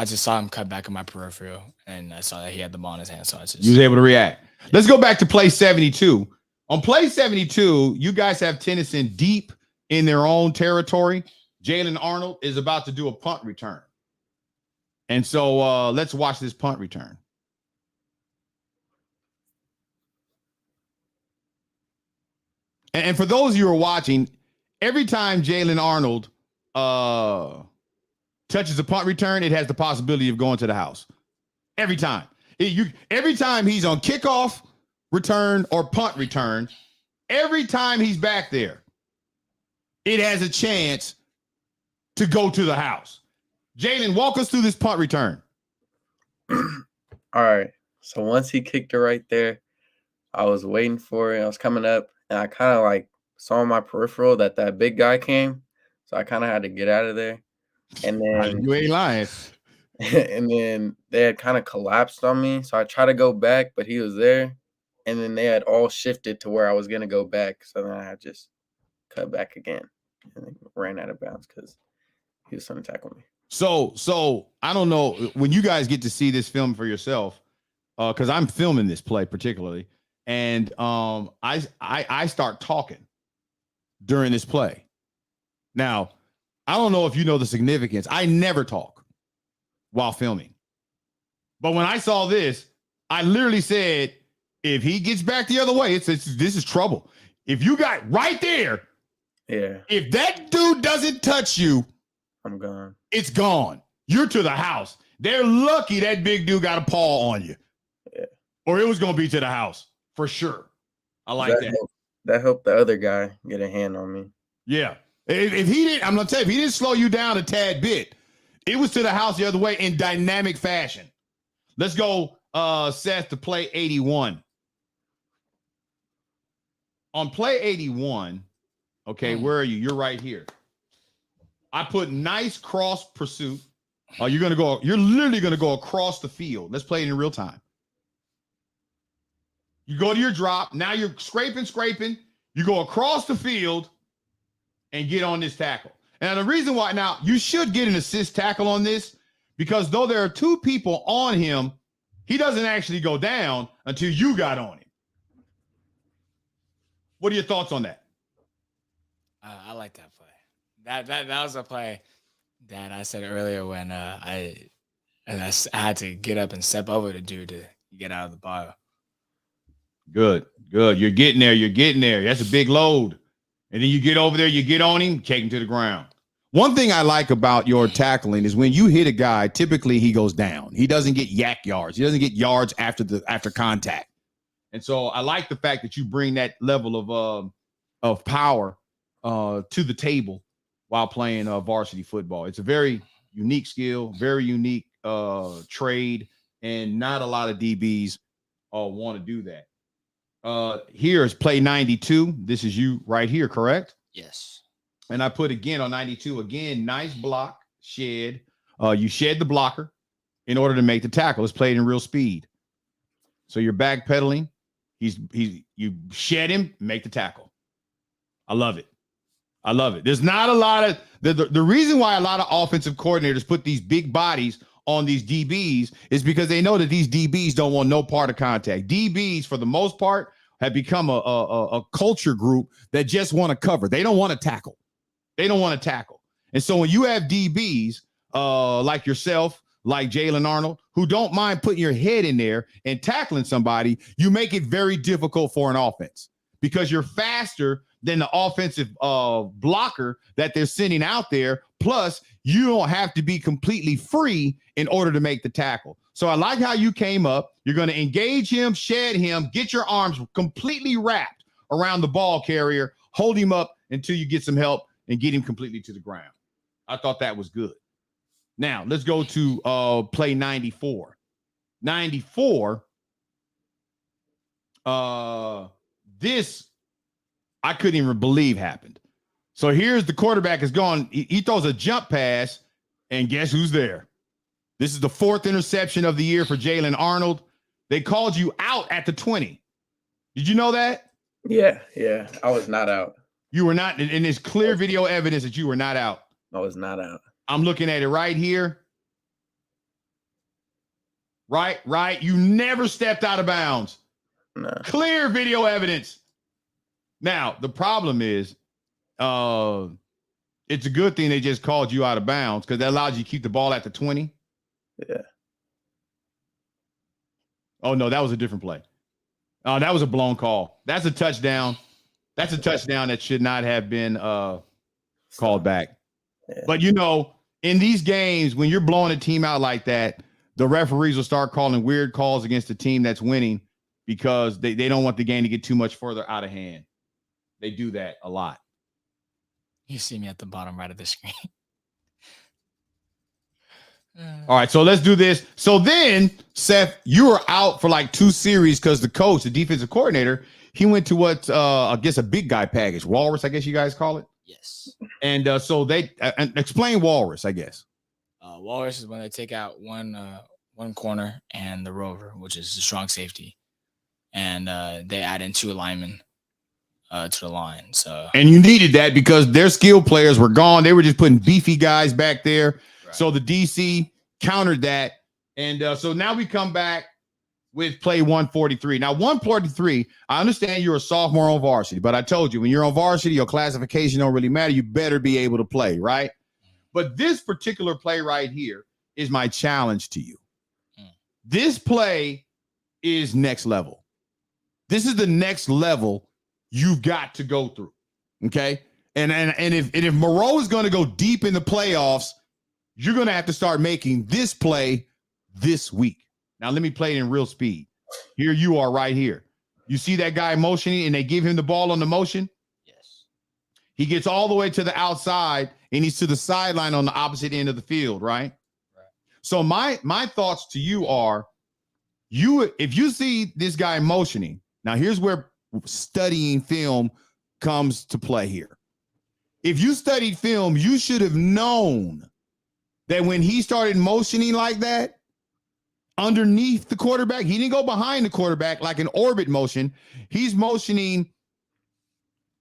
just saw him cut back in my peripheral, and I saw that he had the ball in his hand. So you was able to react. Let's go back to play 72. On play 72, you guys have Tennyson deep in their own territory. Jalen Arnold is about to do a punt return. And so let's watch this punt return. And for those of you who are watching, every time Jalen Arnold touches a punt return, it has the possibility of going to the house. Every time. Every time he's on kickoff return or punt return, every time he's back there, it has a chance to go to the house. Jalen, walk us through this punt return. All right. So once he kicked it right there, I was waiting for it. I was coming up, and I kind of like saw in my peripheral that big guy came. So I kind of had to get out of there. And then You ain't lying. and then they had kind of collapsed on me. So I tried to go back, but he was there. And then they had all shifted to where I was going to go back. So then I had just cut back again and then ran out of bounds because he was trying to tackle me. So I don't know when you guys get to see this film for yourself, because I'm filming this play particularly, and I start talking during this play. Now, I don't know if you know the significance. I never talk while filming, but when I saw this, I literally said, if he gets back the other way, this is trouble. If you got right there, if that dude doesn't touch you, I'm gone. It's gone. You're to the house. They're lucky that big dude got a paw on you. Yeah. Or it was going to be to the house for sure. I like that. That helped the other guy get a hand on me. Yeah. If he didn't, I'm going to tell you, if he didn't slow you down a tad bit, it was to the house the other way in dynamic fashion. Let's go, Seth, to play 81. On play 81, okay, where are you? You're right here. I put nice cross pursuit. You're literally going to go across the field. Let's play it in real time. You go to your drop. Now you're scraping. You go across the field and get on this tackle. And the reason why, now you should get an assist tackle on this, because though there are two people on him, he doesn't actually go down until you got on him. What are your thoughts on that? I like that play. That was a play that I said earlier when I had to get up and step over the dude to get out of the pile. Good. You're getting there. That's a big load. And then you get over there, you get on him, take him to the ground. One thing I like about your tackling is when you hit a guy, typically he goes down. He doesn't get yak yards. He doesn't get yards after contact. And so I like the fact that you bring that level of power to the table while playing varsity football. It's a very unique skill, very unique trade, and not a lot of DBs want to do that. Here is play 92. This is you right here, correct? Yes. And I put again on 92. Again, nice block, shed. You shed the blocker in order to make the tackle. Let's play it in real speed. So you're backpedaling. You shed him, make the tackle. I love it. There's not a lot of the reason why a lot of offensive coordinators put these big bodies on these DBs is because they know that these DBs don't want no part of contact. DBs, for the most part, have become a culture group that just want to cover. They don't want to tackle. And so when you have DBs like yourself, like Jalen Arnold, who don't mind putting your head in there and tackling somebody, you make it very difficult for an offense because you're faster than the offensive blocker that they're sending out there. Plus, you don't have to be completely free in order to make the tackle. So I like how you came up. You're going to engage him, shed him, get your arms completely wrapped around the ball carrier, hold him up until you get some help and get him completely to the ground. I thought that was good. Now, let's go to play 94. 94, this I couldn't even believe happened. So here's the quarterback is gone. He throws a jump pass, and guess who's there? This is the fourth interception of the year for Jalen Arnold. They called you out at the 20. Did you know that? Yeah. I was not out. You were not, and there's clear video evidence that you were not out. I was not out. I'm looking at it right here. Right. You never stepped out of bounds. No. Clear video evidence. Now, the problem is, it's a good thing they just called you out of bounds because that allows you to keep the ball at the 20. Yeah. Oh, no, that was a different play. That was a blown call. That's a touchdown. That's a touchdown that should not have been called back. Yeah. But, in these games, when you're blowing a team out like that, the referees will start calling weird calls against the team that's winning because they don't want the game to get too much further out of hand. They do that a lot. You see me at the bottom right of the screen. All right, so let's do this. So then, Seth, you were out for like 2 series because the coach, the defensive coordinator, he went to what I guess a big guy package, Walrus, I guess you guys call it. Yes. And so they explain Walrus, I guess. Walrus is when they take out one corner and the rover, which is the strong safety, and they add in 2 linemen to the line. So and you needed that because their skill players were gone. They were just putting beefy guys back there. Right. So the DC countered that, and so now we come back with play 143. Now 143, I understand you're a sophomore on varsity, but I told you when you're on varsity, your classification don't really matter. You better be able to play, right? But this particular play right here is my challenge to you. This play is next level. This is the next level you've got to go through. Okay. And if Moreau is going to go deep in the playoffs, you're going to have to start making this play this week. Now, let me play it in real speed. Here you are right here. You see that guy motioning and they give him the ball on the motion? yes. He gets all the way to the outside and he's to the sideline on the opposite end of the field, right? So my thoughts to you are, if you see this guy motioning, now here's where studying film comes to play here. If you studied film, you should have known that when he started motioning like that, underneath the quarterback, he didn't go behind the quarterback like an orbit motion. He's motioning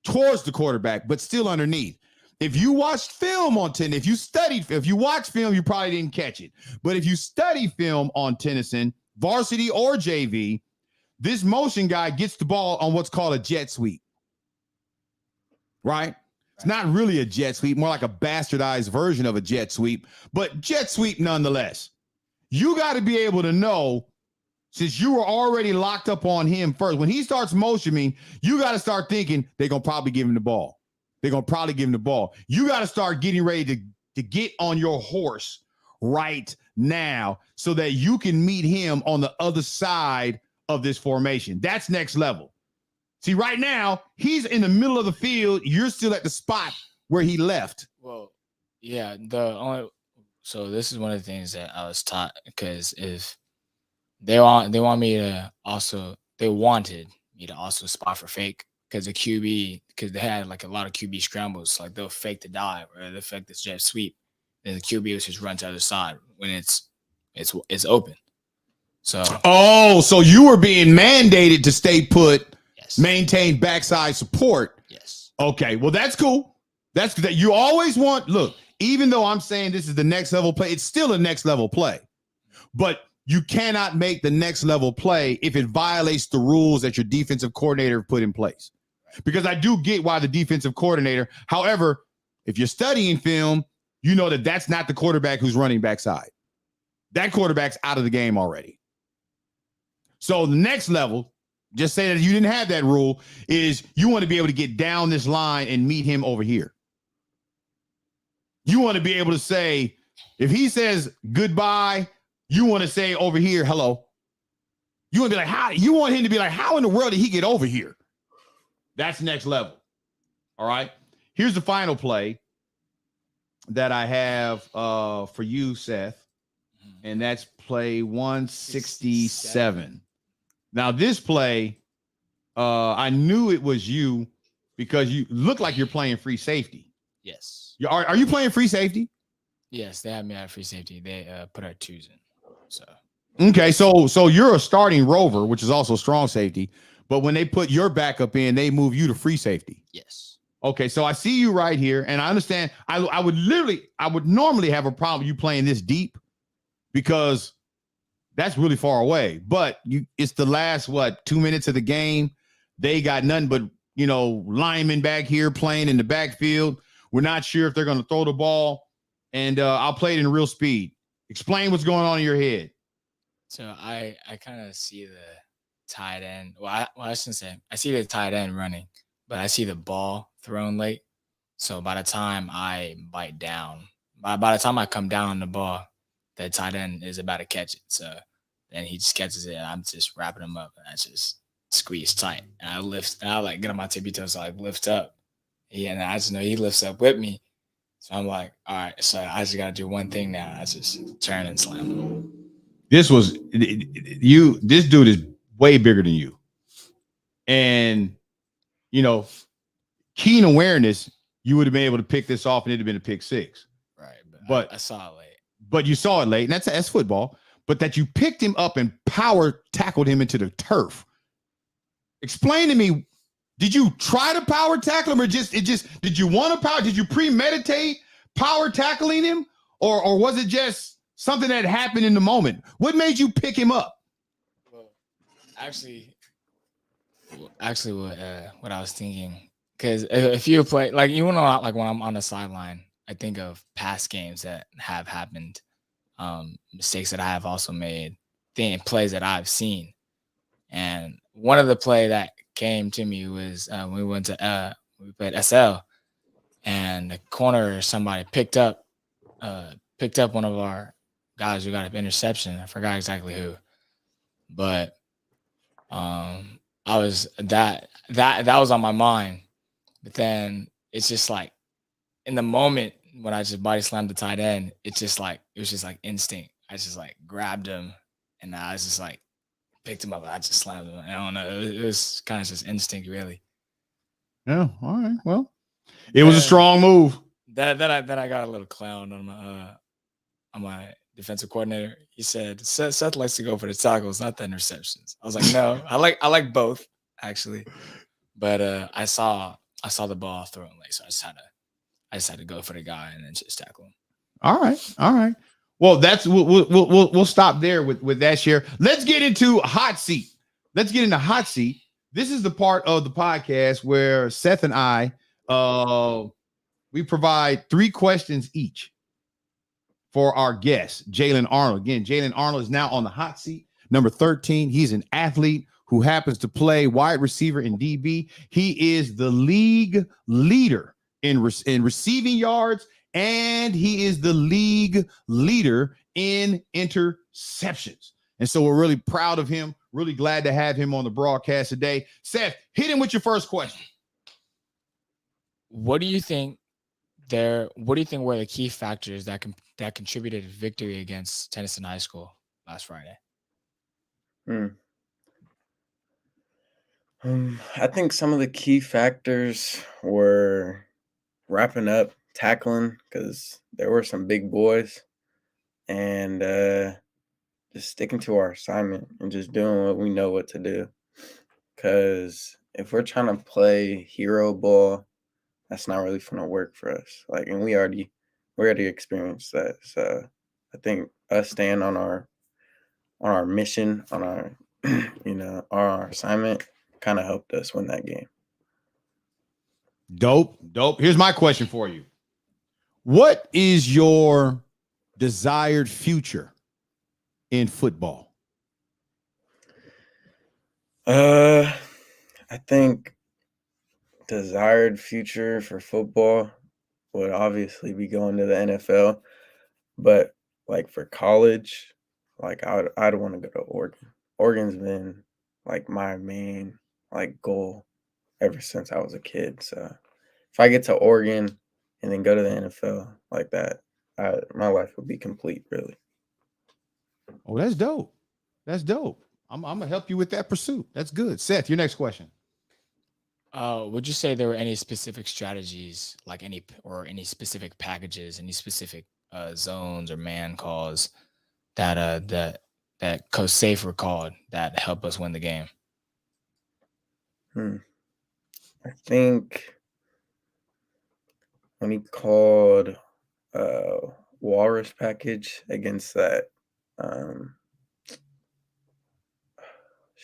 towards the quarterback, but still underneath. If you watched film on Tennyson, if you watch film, you probably didn't catch it. But if you study film on Tennyson, varsity or JV, this motion guy gets the ball on what's called a jet sweep. Right? It's not really a jet sweep, more like a bastardized version of a jet sweep, but jet sweep nonetheless. You got to be able to know, since you were already locked up on him first, when he starts motioning, you got to start thinking they're going to probably give him the ball. They're going to probably give him the ball. You got to start getting ready to get on your horse right now so that you can meet him on the other side of this formation. That's next level. See, right now, he's in the middle of the field. You're still at the spot where he left. Well, yeah, so this is one of the things that I was taught, because if they wanted me to also spot for fake, because the QB, because they had like a lot of QB scrambles, like they'll fake the dive or they'll fake this jet sweep, and the QB will just run to the other side when it's open. So so you were being mandated to stay put, yes, maintain backside support. Yes. Okay, well that's cool. That's that you always want. Look, even though I'm saying this is the next level play, it's still a next level play. But you cannot make the next level play if it violates the rules that your defensive coordinator put in place. Because I do get why the defensive coordinator, however, if you're studying film, you know that that's not the quarterback who's running backside. That quarterback's out of the game already. So the next level, just say that you didn't have that rule, is you want to be able to get down this line and meet him over here. You want to be able to say, if he says goodbye, you want to say over here, hello. You want to be like, how? You want him to be like, how in the world did he get over here? That's next level. All right. Here's the final play that I have for you, Seth. And that's play 167. Now, this play, I knew it was you because you look like you're playing free safety. Yes. Are you playing free safety? Yes, they had me at free safety. They put our 2s in. So okay, so you're a starting rover, which is also strong safety. But when they put your backup in, they move you to free safety. Yes. Okay, so I see you right here, and I understand. I would normally have a problem with you playing this deep because that's really far away. But it's the last 2 minutes of the game. They got nothing but linemen back here playing in the backfield. We're not sure if they're going to throw the ball, and I'll play it in real speed. Explain what's going on in your head. So I kind of see the tight end. I shouldn't say. I see the tight end running, but I see the ball thrown late. So by the time I bite down, by the time I come down on the ball, the tight end is about to catch it. So then he just catches it, and I'm just wrapping him up, and I just squeeze tight. And I like get on my tippy toes, so I lift up. Yeah, and I just know he lifts up with me. So I'm like, all right, so I just got to do one thing now. I just turn and slam him. This dude is way bigger than you. And, keen awareness, you would have been able to pick this off and it'd have been a pick six. Right. But I saw it late. But you saw it late, and that's football. But that you picked him up and power tackled him into the turf. Explain to me, did you try to power tackle him, or did you want to power? Did you premeditate power tackling him, or was it just something that happened in the moment? What made you pick him up? Well, actually, what I was thinking, because if you play, like, when I'm on the sideline, I think of past games that have happened, mistakes that I have also made, plays that I've seen. And one of the play that came to me was when we played SL, and the corner, somebody picked up one of our guys who got an interception. I forgot exactly who, but I was that was on my mind. But then it's just like, in the moment when I just body slammed the tight end, it was just like instinct. I just like grabbed him, and I was just like picked him up. I just slammed him. I don't know. It was kind of just instinct, really. Yeah. All right. Well, it was a strong move. Then I got a little clown on my defensive coordinator. He said, Seth likes to go for the tackles, not the interceptions. I was like, no, I like both, actually. But I saw the ball thrown late, so I just had to go for the guy and then just tackle him. All right. Well, we'll stop there with that share. Let's get into hot seat. This is the part of the podcast where Seth and I we provide 3 questions each for our guest, Jalen Arnold. Again, Jalen Arnold is now on the hot seat, number 13. He's an athlete who happens to play wide receiver in DB. He is the league leader in receiving yards, and he is the league leader in interceptions. And so we're really proud of him, really glad to have him on the broadcast today. Seth, hit him with your first question. What do you think were the key factors that contributed to victory against Tennyson High School last Friday? I think some of the key factors were wrapping up, tackling, because there were some big boys, and just sticking to our assignment and just doing what we know what to do. Because if we're trying to play hero ball, that's not really going to work for us. Like, and we already experienced that. So I think us staying on our mission, on our on our assignment, kind of helped us win that game. Dope. Here's my question for you. What is your desired future in football? I think desired future for football would obviously be going to the NFL, but like for college, like I'd want to go to Oregon. Oregon's been like my main like goal ever since I was a kid. So if I get to Oregon and then go to the NFL like that, my life would be complete, really. Oh, that's dope. I'm gonna help you with that pursuit. That's good. Seth, your next question. Would you say there were any specific strategies, like any specific packages, any specific zones or man calls that Coach Safe recalled that helped us win the game? I think when he called Walrus package against that,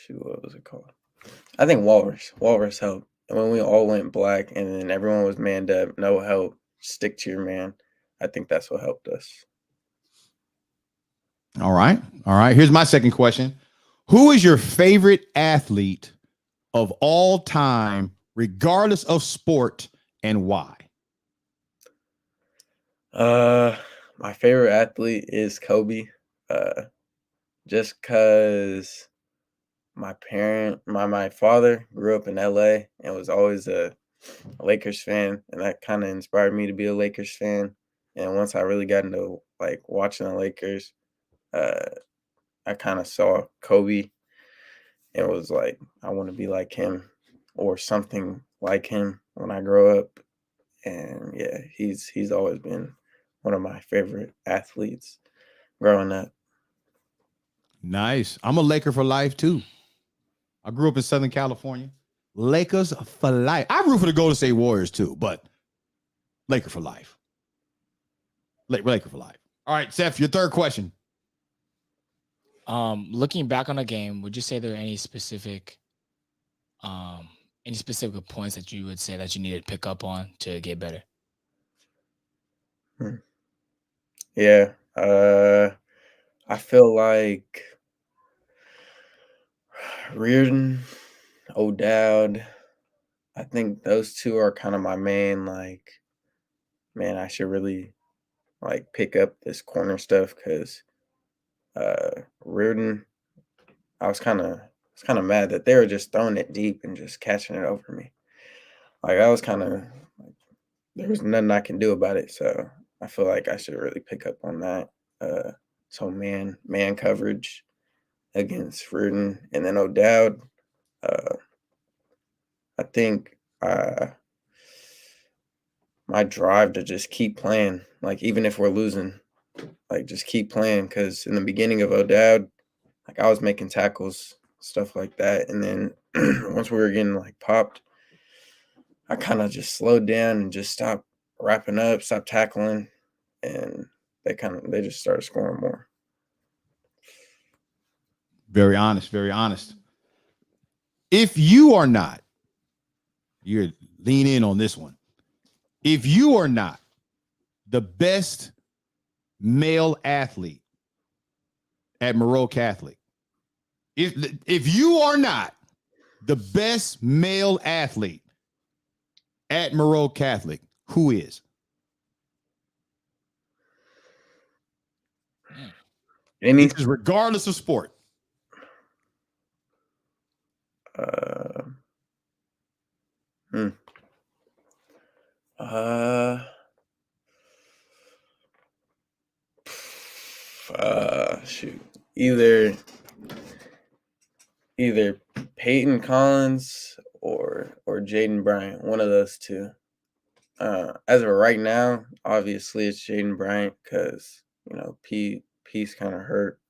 what was it called? I think Walrus helped. And when we all went black and then everyone was manned up, no help, stick to your man. I think that's what helped us. All right. Here's my second question. Who is your favorite athlete of all time, regardless of sport, and why? My favorite athlete is Kobe. Just because my father grew up in LA and was always a a Lakers fan, and that kind of inspired me to be a Lakers fan. And once I really got into like watching the Lakers, I kind of saw Kobe and was like, I want to be like him or something like him when I grow up. And yeah, he's always been one of my favorite athletes growing up. Nice. I'm a Laker for life too. I grew up in Southern California. Lakers for life. I root for the Golden State Warriors too, but Laker for life. Laker for life. All right, Seth, your third question. Looking back on the game, would you say there are any specific points that you would say that you needed to pick up on to get better? Yeah. I feel like Reardon, O'Dowd, I think those two are kind of my main, like, man, I should really like pick up this corner stuff because Reardon, I was kind of mad that they were just throwing it deep and just catching it over me. Like I was kind of like, there was nothing I can do about it. So I feel like I should really pick up on that. So man coverage against Reardon, and then O'Dowd. I think my drive to just keep playing, like even if we're losing, like just keep playing. Because in the beginning of O'Dowd, like I was making tackles, stuff like that, and then once we were getting like popped, I kind of just slowed down and just stopped wrapping up, stopped tackling, and they just started scoring more. Very honest, very honest. If you are not, you're lean in on this one. If you are not the best male athlete at Monroe Catholic, if you are not the best male athlete at Monroe Catholic, who is? This is regardless of sport. Shoot. Either Peyton Collins or Jaden Bryant, one of those two. As of right now, obviously it's Jaden Bryant because P's kind of hurt.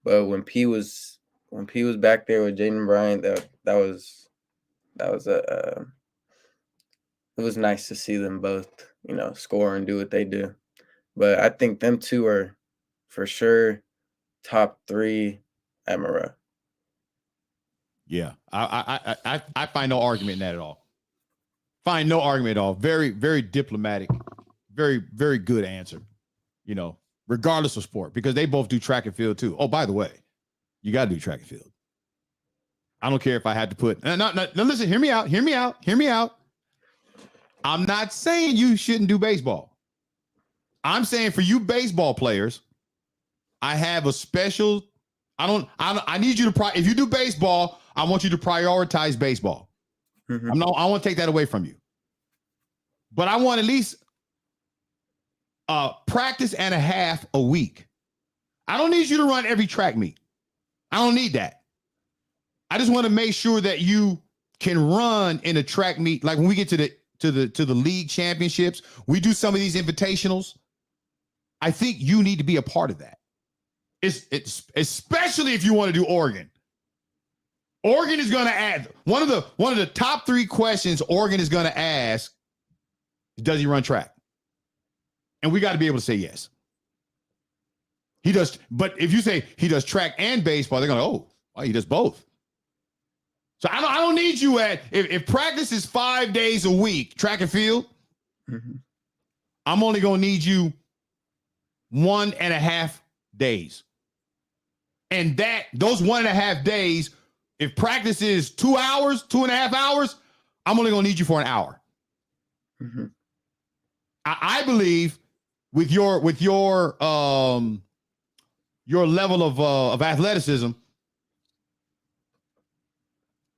But when P was back there with Jaden Bryant, that was it was nice to see them both, score and do what they do. But I think them two are for sure top 3 at Monroe. Yeah, I find no argument in that at all. Find no argument at all. Very, very diplomatic, very, very good answer. Regardless of sport, because they both do track and field too. Oh, by the way, you got to do track and field. I don't care if I had to put. No, listen. Hear me out. I'm not saying you shouldn't do baseball. I'm saying for you baseball players, I have a special. I need you to. If you do baseball, I want you to prioritize baseball. Mm-hmm. I want to take that away from you. But I want at least practice and a half a week. I don't need you to run every track meet. I don't need that. I just want to make sure that you can run in a track meet. Like when we get to the league championships, we do some of these invitationals. I think you need to be a part of that. It's especially if you want to do Oregon. Oregon is going to add one of the top 3 questions Oregon is going to ask. Does he run track? And we got to be able to say yes. He does. But if you say he does track and baseball, they're going to, he does both. So I don't need you if practice is 5 days a week, track and field, I'm only going to need you 1.5 days. And those 1.5 days, if practice is 2 hours, 2.5 hours, I'm only going to need you for an hour. Mm-hmm. I believe with your level of athleticism,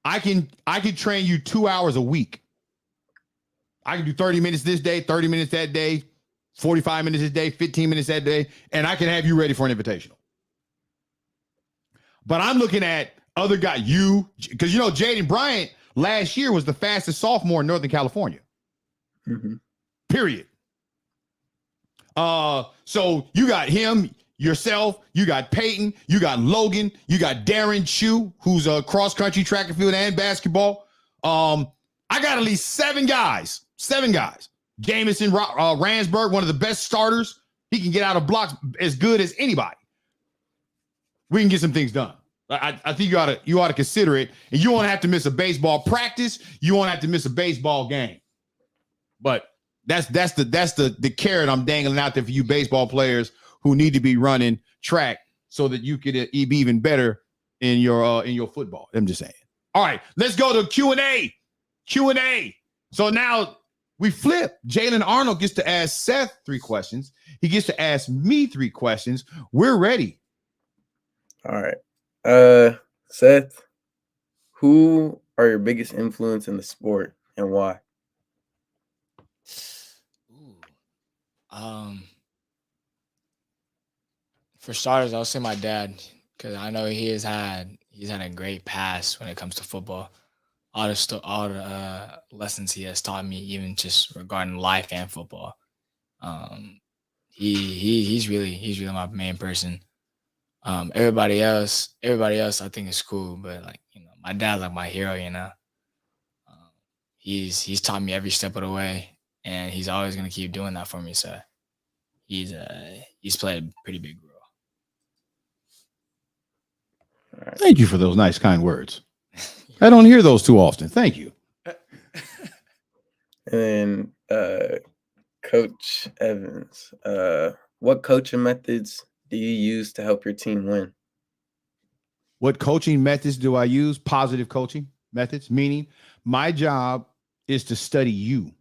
I can train you 2 hours a week. I can do 30 minutes this day, 30 minutes that day, 45 minutes this day, 15 minutes that day, and I can have you ready for an invitational. But I'm looking at other guys, because Jaden Bryant last year was the fastest sophomore in Northern California. Mm-hmm. Period. So you got him, yourself, you got Peyton, you got Logan, you got Darren Chu, who's a cross-country, track and field, and basketball. I got at least 7 guys. Jamison Ransburg, one of the best starters. He can get out of blocks as good as anybody. We can get some things done. I think you ought to consider it, and you won't have to miss a baseball practice. You won't have to miss a baseball game. But that's the carrot I'm dangling out there for you baseball players who need to be running track so that you could be even better in your football. I'm just saying. All right, let's go to Q&A. So now we flip. Jalen Arnold gets to ask Seth 3 questions. He gets to ask me 3 questions. We're ready. All right. Seth, who are your biggest influence in the sport and why? For starters, I'll say my dad, because I know he's had a great past when it comes to football. All the lessons he has taught me, even just regarding life and football. He's really my main person. Everybody else I think is cool, but my dad's like my hero. He's taught me every step of the way, and he's always gonna keep doing that for me. So he's played a pretty big role. Right. Thank you for those nice, kind words. I don't hear those too often. Thank you. And then Coach Evans, what coaching methods do you use to help your team win? What coaching methods do I use? Positive coaching methods, meaning my job is to study you,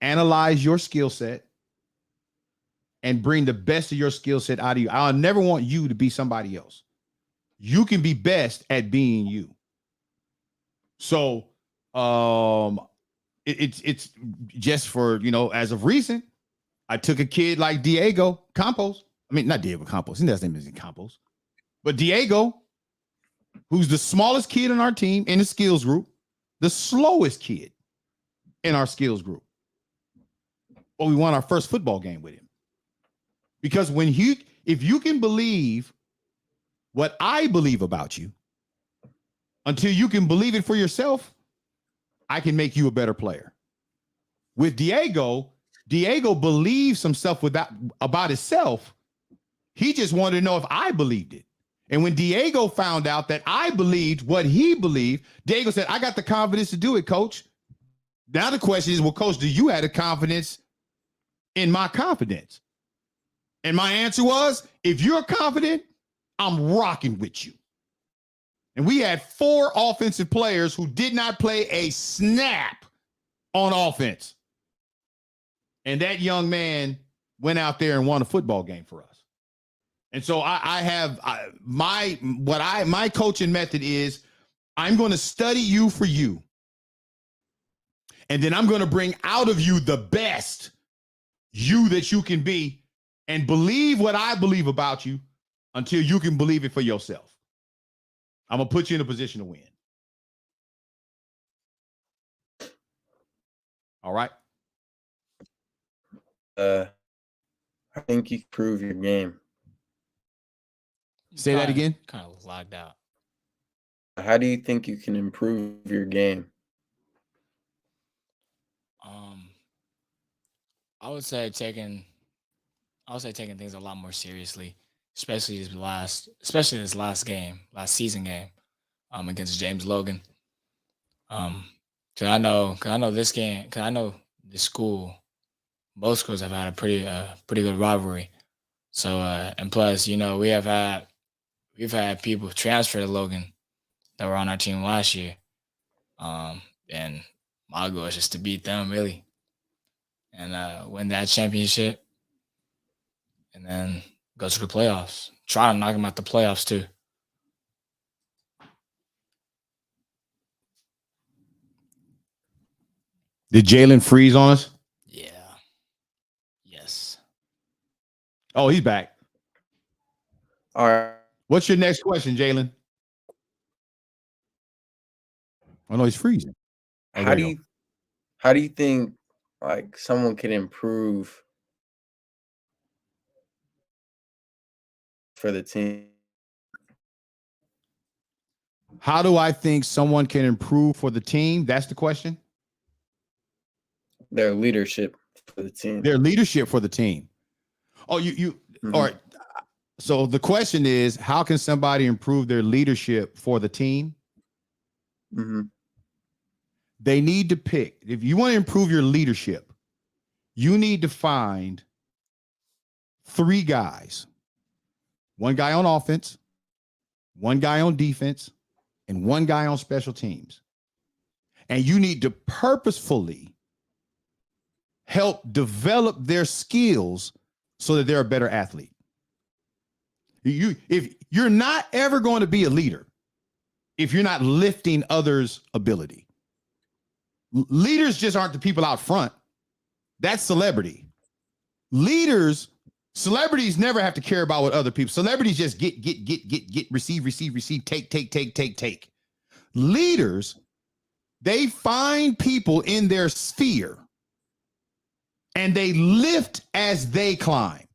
analyze your skill set, and bring the best of your skill set out of you. I'll never want you to be somebody else. You can be best at being you. So it's just for, as of recent, I took a kid like Diego Campos. I mean, not Diego Campos. His name isn't Campos. But Diego, who's the smallest kid in our team in the skills group, the slowest kid in our skills group. But we won our first football game with him. Because if you can believe what I believe about you, until you can believe it for yourself, I can make you a better player. With Diego believes himself about himself. He just wanted to know if I believed it. And when Diego found out that I believed what he believed, Diego said, I got the confidence to do it, coach. Now the question is, well, coach, do you have the confidence in my confidence? And my answer was, if you're confident, I'm rocking with you. And we had 4 offensive players who did not play a snap on offense. And that young man went out there and won a football game for us. And so my coaching method is I'm going to study you for you. And then I'm going to bring out of you the best you that you can be and believe what I believe about you until you can believe it for yourself. I'm going to put you in a position to win. All right. I think you can prove your game. Say that again. Kind of lagged out. How do you think you can improve your game? I would say taking things a lot more seriously, especially this last season game, against James Logan. Cause I know this game, cause I know the school, both schools have had a pretty good rivalry. So and plus, we've had people transfer to Logan that were on our team last year. And my goal is just to beat them really. And win that championship, and then go to the playoffs. Try to knock them out the playoffs too. Did Jalen freeze on us? Yeah. Yes. Oh, he's back. All right. What's your next question, Jalen? Oh no, he's freezing. Oh, How do you think like someone can improve for the team? How do I think someone can improve for the team? That's the question. Their leadership for the team. Their leadership for the team. Oh, all right. So the question is, how can somebody improve their leadership for the team? Mm-hmm. They need to pick. If you want to improve your leadership, you need to find 3 guys. 1 guy on offense, 1 guy on defense, and 1 guy on special teams. And you need to purposefully help develop their skills so that they're a better athlete. If you're not ever going to be a leader, if you're not lifting others' ability. Leaders just aren't the people out front. That's celebrity. Celebrities never have to care about what other people. Celebrities just get, receive, take. Leaders, they find people in their sphere and they lift as they climb.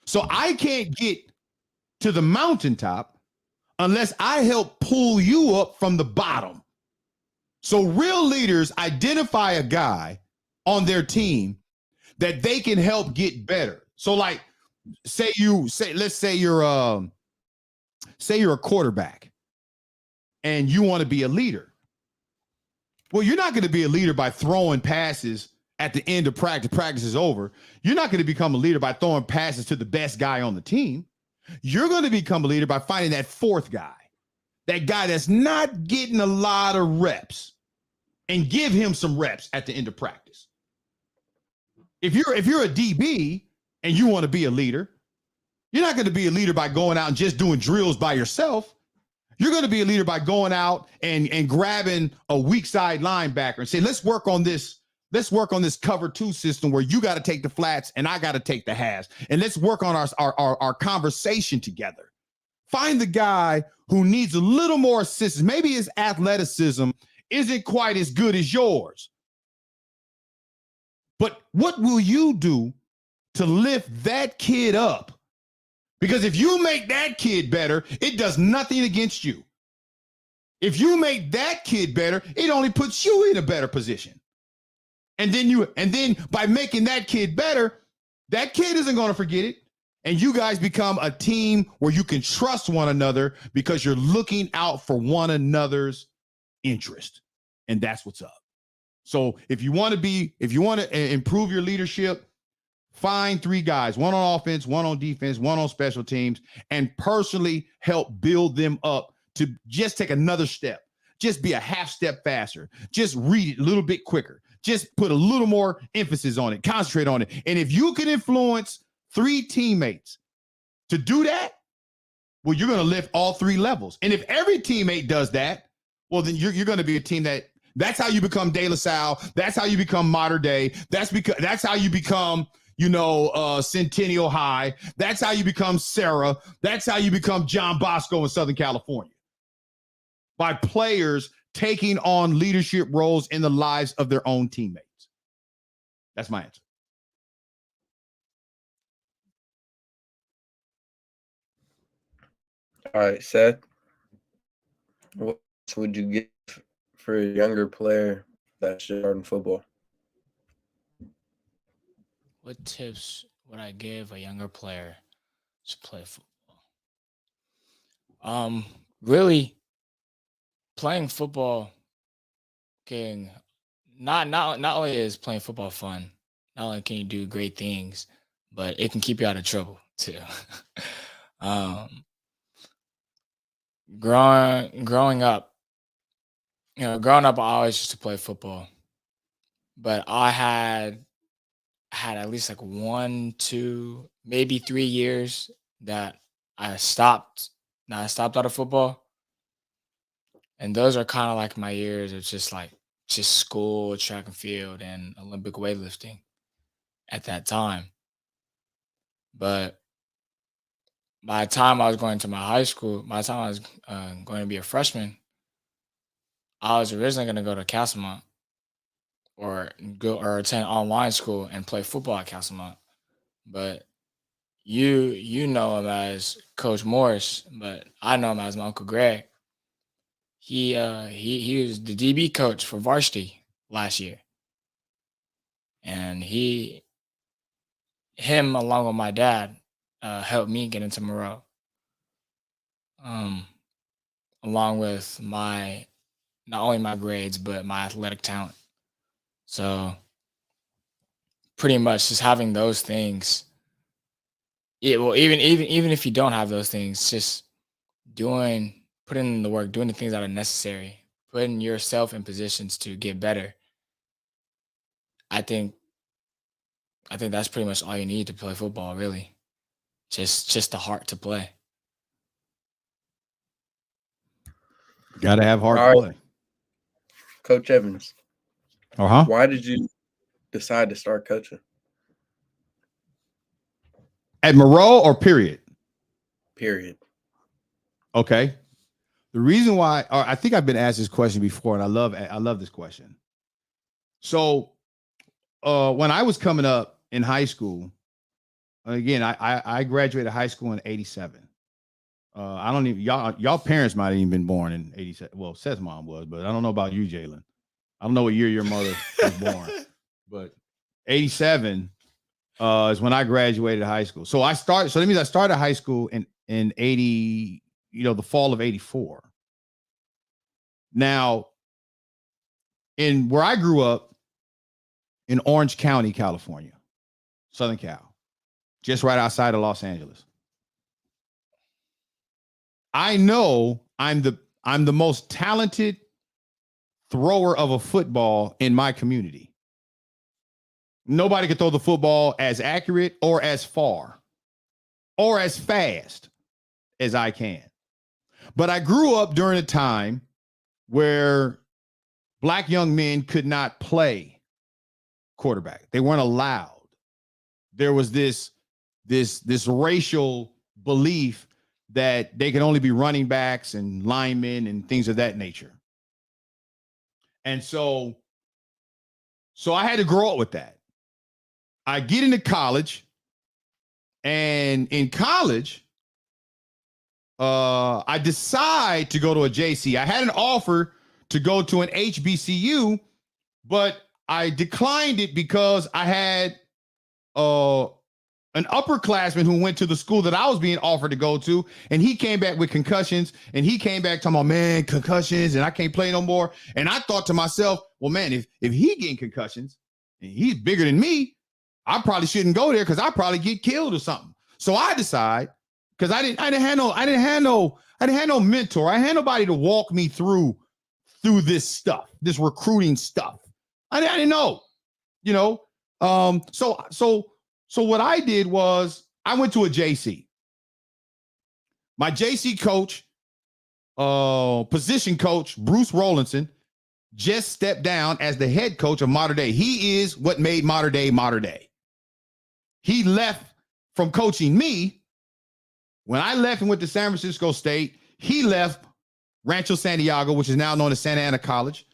So I can't get to the mountaintop unless I help pull you up from the bottom. So real leaders identify a guy on their team that they can help get better. So like, let's say you're a quarterback and you want to be a leader. Well, you're not going to be a leader by throwing passes at the end of practice. Practice is over. You're not going to become a leader by throwing passes to the best guy on the team. You're going to become a leader by finding that 4th guy, that guy that's not getting a lot of reps, and give him some reps at the end of practice. If you're a DB and you want to be a leader, you're not going to be a leader by going out and just doing drills by yourself. You're going to be a leader by going out and grabbing a weak side linebacker and say, let's work on this cover 2 system where you got to take the flats and I got to take the halves. And let's work on our conversation together. Find the guy who needs a little more assistance. Maybe his athleticism isn't quite as good as yours. But what will you do to lift that kid up? Because if you make that kid better, it does nothing against you. If you make that kid better, it only puts you in a better position. And then by making that kid better, that kid isn't going to forget it. And you guys become a team where you can trust one another because you're looking out for one another's interest. And that's what's up. So if you want to improve your leadership, find 3 guys, 1 on offense, 1 on defense, 1 on special teams, and personally help build them up to just take another step. Just be a half step faster. Just read it a little bit quicker. Just put a little more emphasis on it. Concentrate on it. And if you can influence 3 teammates to do that, well, you're going to lift all 3 levels. And if every teammate does that, well, then you're going to be a team that's how you become De La Salle. That's how you become Mater Dei. That's how you become, Centennial High. That's how you become Sarah. That's how you become John Bosco in Southern California. By players taking on leadership roles in the lives of their own teammates. That's my answer. All right, Seth. What would you give for a younger player that's starting football? What tips would I give a younger player to play football? Really, playing football can not only is playing football fun, not only can you do great things, but it can keep you out of trouble too. Growing up, I always used to play football, but I had at least like 1, 2, maybe 3 years that I stopped. Now I stopped out of football, and those are kind of like my years of just like just school, track and field, and Olympic weightlifting at that time. But by the time I was going to my high school, by the time I was going to be a freshman, I was originally going to go to Castlemont or attend online school and play football at Castlemont. But you know him as Coach Morris, but I know him as my Uncle Greg. He was the DB coach for varsity last year, and him along with my dad helped me get into Moreau, along with not only my grades but my athletic talent. So pretty much just having those things. Well, even if you don't have those things, just putting in the work, doing the things that are necessary, putting yourself in positions to get better. I think that's pretty much all you need to play football, really. Just the heart to play. Got to have heart All to right. play. Coach Evans, Uh-huh. why did you decide to start coaching? At Moreau or period? Period. Okay. The reason why, or I think I've been asked this question before, and I love this question. So when I was coming up in high school, again, I graduated high school in 87. I don't even, y'all parents might have even been born in 87. Well, Seth's mom was, but I don't know about you, Jalen. I don't know what year your mother was born, but 87 is when I graduated high school. So that means I started high school in 80, the fall of 84. Now, in where I grew up in Orange County, California, Southern Cal, just right outside of Los Angeles. I know I'm the most talented thrower of a football in my community. Nobody can throw the football as accurate or as far or as fast as I can. But I grew up during a time where Black young men could not play quarterback. They weren't allowed. There was this racial belief that they could only be running backs and linemen and things of that nature. And so I had to grow up with that. I get into college, and in college, I decide to go to a JC. I had an offer to go to an HBCU, but I declined it because I had an upperclassman who went to the school that I was being offered to go to, and he came back with concussions, and he came back talking about, man, concussions, and I can't play no more. And I thought to myself, well, man, if he getting concussions and he's bigger than me, I probably shouldn't go there because I probably get killed or something. So I decide, because I didn't have no mentor. I had nobody to walk me through this stuff, this recruiting stuff. I didn't know, So what I did was I went to a JC. My JC coach, position coach, Bruce Rowlandson, just stepped down as the head coach of Mater Dei. He is what made Mater Dei. He left from coaching me. When I left and went to San Francisco State, he left Rancho Santiago, which is now known as Santa Ana College.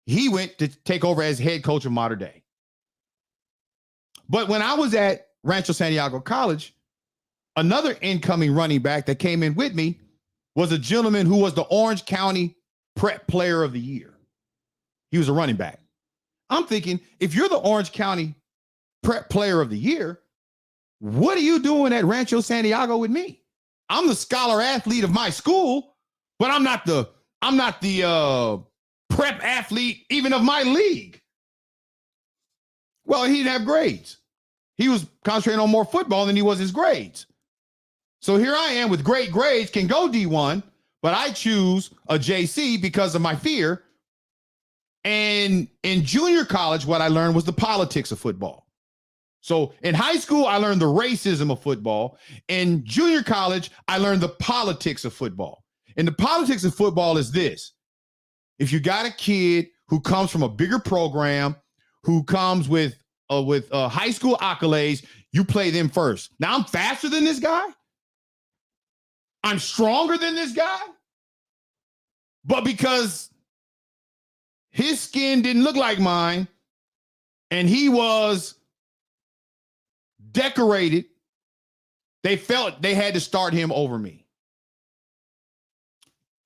He went to take over as head coach of Mater Dei. But when I was at Rancho Santiago College, another incoming running back that came in with me was a gentleman who was the Orange County Prep Player of the Year. He was a running back. I'm thinking, if you're the Orange County Prep Player of the Year, what are you doing at Rancho Santiago with me? I'm the scholar athlete of my school, but I'm not the prep athlete even of my league. Well, he didn't have grades. He was concentrating on more football than he was his grades. So here I am with great grades, can go D1, but I choose a JC because of my fear. And in junior college, what I learned was the politics of football. So in high school, I learned the racism of football. In junior college, I learned the politics of football. And the politics of football is this. If you got a kid who comes from a bigger program, who comes with high school accolades, you play them first. Now I'm faster than this guy. I'm stronger than this guy. But because his skin didn't look like mine and he was decorated, they felt they had to start him over me.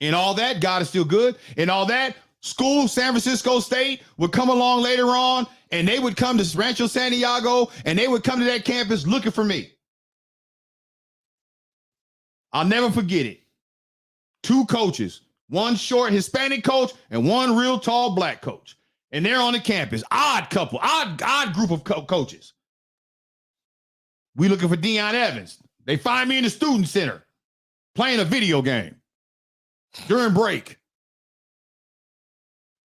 And all that, God is still good. And all that, school, San Francisco State, would come along later on, and they would come to Rancho Santiago, and they would come to that campus looking for me. I'll never forget it. 2 coaches, one short Hispanic coach and one real tall black coach. And they're on the campus. Odd couple, odd group of coaches. We looking for Deion Evans. They find me in the student center playing a video game during break.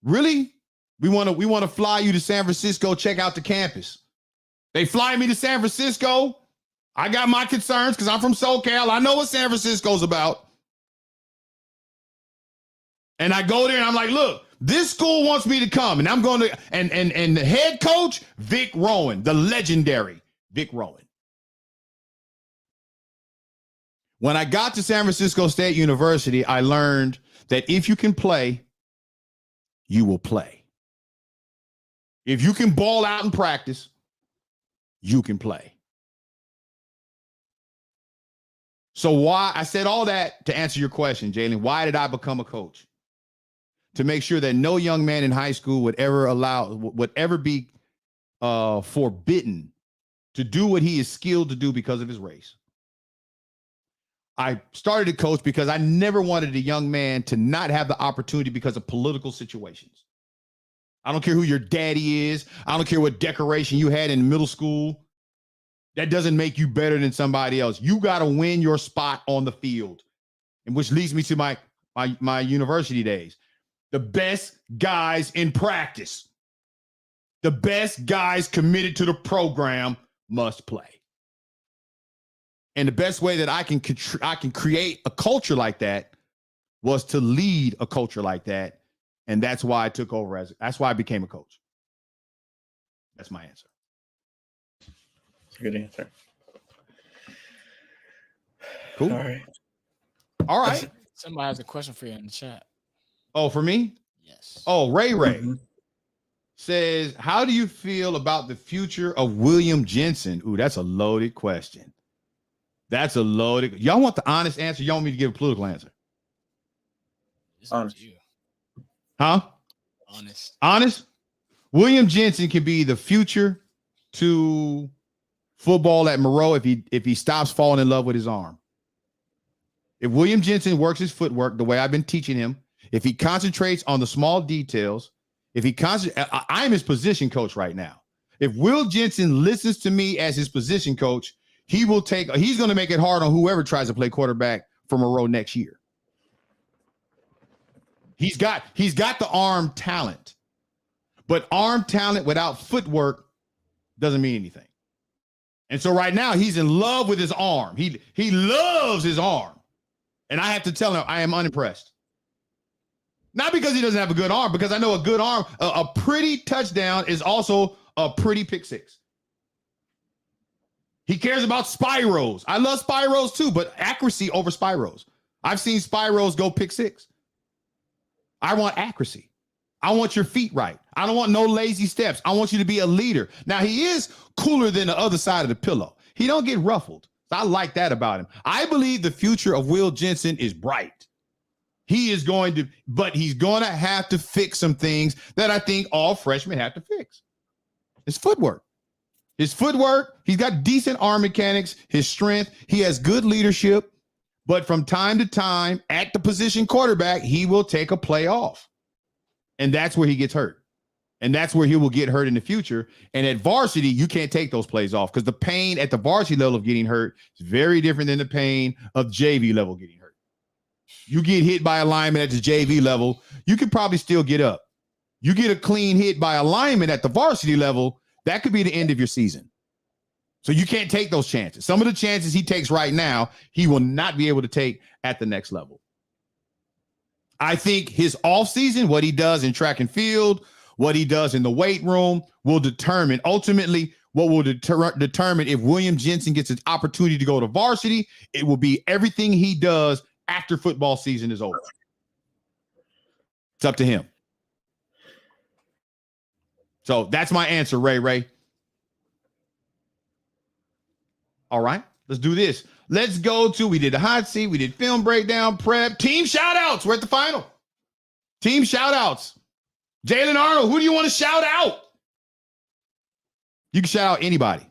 Really? We want to fly you to San Francisco, check out the campus. They fly me to San Francisco. I got my concerns because I'm from SoCal. I know what San Francisco's about. And I go there and I'm like, look, this school wants me to come. And I'm going to, and the head coach, Vic Rowan, the legendary Vic Rowan. When I got to San Francisco State University, I learned that if you can play, you will play. If you can ball out in practice, you can play. So why, I said all that to answer your question, Jalen. Why did I become a coach? To make sure that no young man in high school would ever be forbidden to do what he is skilled to do because of his race. I started to coach because I never wanted a young man to not have the opportunity because of political situations. I don't care who your daddy is. I don't care what decoration you had in middle school. That doesn't make you better than somebody else. You got to win your spot on the field, and which leads me to my university days. The best guys in practice, the best guys committed to the program must play. And the best way that I can create a culture like that was to lead a culture like that. And that's why I took over that's why I became a coach. That's my answer. Good answer. Cool. All right. Somebody has a question for you in the chat. Oh, for me? Yes. Oh, Ray says, how do you feel about the future of William Jensen? Ooh, that's a loaded question. That's a loaded. Y'all want the honest answer? Y'all want me to give a political answer? Honest. Huh? Honest? William Jensen can be the future to football at Moreau if he stops falling in love with his arm. If William Jensen works his footwork the way I've been teaching him, if he concentrates on the small details, I'm his position coach right now. If Will Jensen listens to me as his position coach, he's going to make it hard on whoever tries to play quarterback for Moreau next year. He's got the arm talent, but arm talent without footwork doesn't mean anything. And so right now he's in love with his arm. He loves his arm. And I have to tell him I am unimpressed. Not because he doesn't have a good arm, because I know a good arm, a pretty touchdown is also a pretty pick six. He cares about spirals. I love spirals too, but accuracy over spirals. I've seen spirals go pick six. I want accuracy. I want your feet right. I don't want no lazy steps. I want you to be a leader. Now, he is cooler than the other side of the pillow. He don't get ruffled. So I like that about him. I believe the future of Will Jensen is bright. He's going to have to fix some things that I think all freshmen have to fix. His footwork. He's got decent arm mechanics, his strength. He has good leadership. But from time to time, at the position quarterback, he will take a play off. And that's where he gets hurt. And that's where he will get hurt in the future. And at varsity, you can't take those plays off because the pain at the varsity level of getting hurt is very different than the pain of JV level getting hurt. You get hit by a lineman at the JV level, you could probably still get up. You get a clean hit by a lineman at the varsity level, that could be the end of your season. So you can't take those chances. Some of the chances he takes right now, he will not be able to take at the next level. I think his offseason, what he does in track and field, what he does in the weight room will determine ultimately what will determine if William Jensen gets an opportunity to go to varsity. It will be everything he does after football season is over. It's up to him. So that's my answer, Ray. All right, let's do this. Let's go to, we did the hot seat, we did film breakdown, prep, team shout outs. We're at the final. Team shout outs. Jalen Arnold, who do you want to shout out? You can shout out anybody.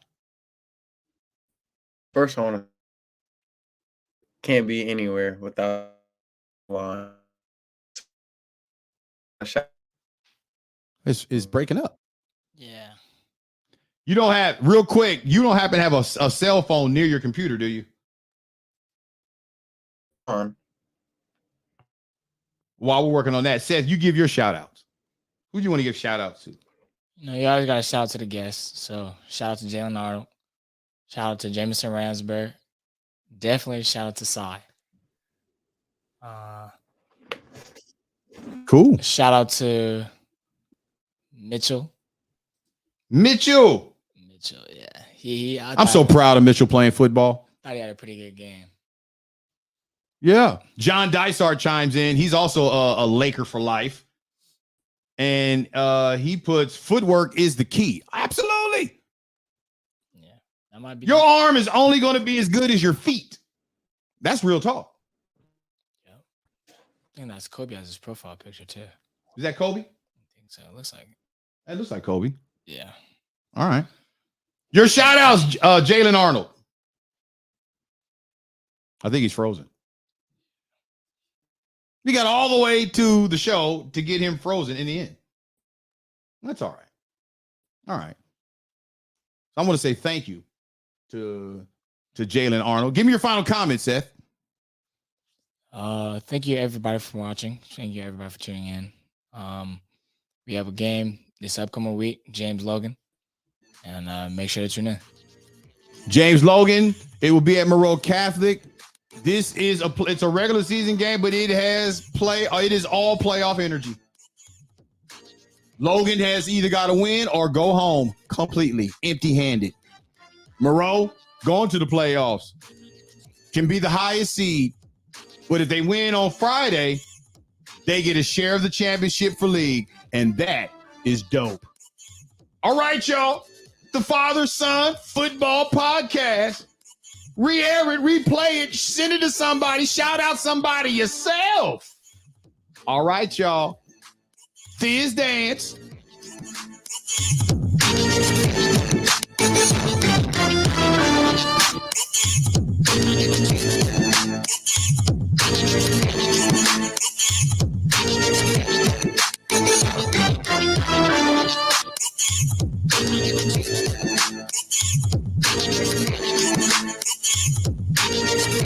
First one can't be anywhere without line. It's breaking up. Yeah. You don't have, real quick, you don't happen to have a cell phone near your computer, do you? On. While we're working on that, Seth, you give your shout outs. Who do you want to give shout outs to? You know, you always got to shout out to the guests. So shout out to Jalen Arnold. Shout out to Jamison Ransburg. Definitely shout out to Cy. Cool. Shout out to Mitchell. Mitchell, yeah. I'm so proud of Mitchell playing football. Thought he had a pretty good game. Yeah. John Dysart chimes in. He's also a Laker for life. And he puts footwork is the key. Absolutely. Yeah. That might be your arm is only going to be as good as your feet. That's real talk. Yeah. I think that's Kobe as his profile picture too. Is that Kobe? I think so. It looks like it. That looks like Kobe. Yeah. All right. Your shout outs, Jalen Arnold. I think he's frozen. We got all the way to the show to get him frozen in the end. That's all right. All right. I want to say thank you to Jalen Arnold. Give me your final comment, Seth. Thank you everybody for watching. Thank you everybody for tuning in. We have a game this upcoming week, James Logan, and make sure to tune in. James Logan, it will be at Monroe Catholic. This is it's a regular season game, but it is all playoff energy. Logan has either got to win or go home completely empty-handed. Monroe going to the playoffs can be the highest seed, but if they win on Friday, they get a share of the championship for league, and that is dope. All right, y'all. The Father-Son Football Podcast. Re-air it, replay it, send it to somebody, shout out somebody yourself. All right, y'all. Fizz dance.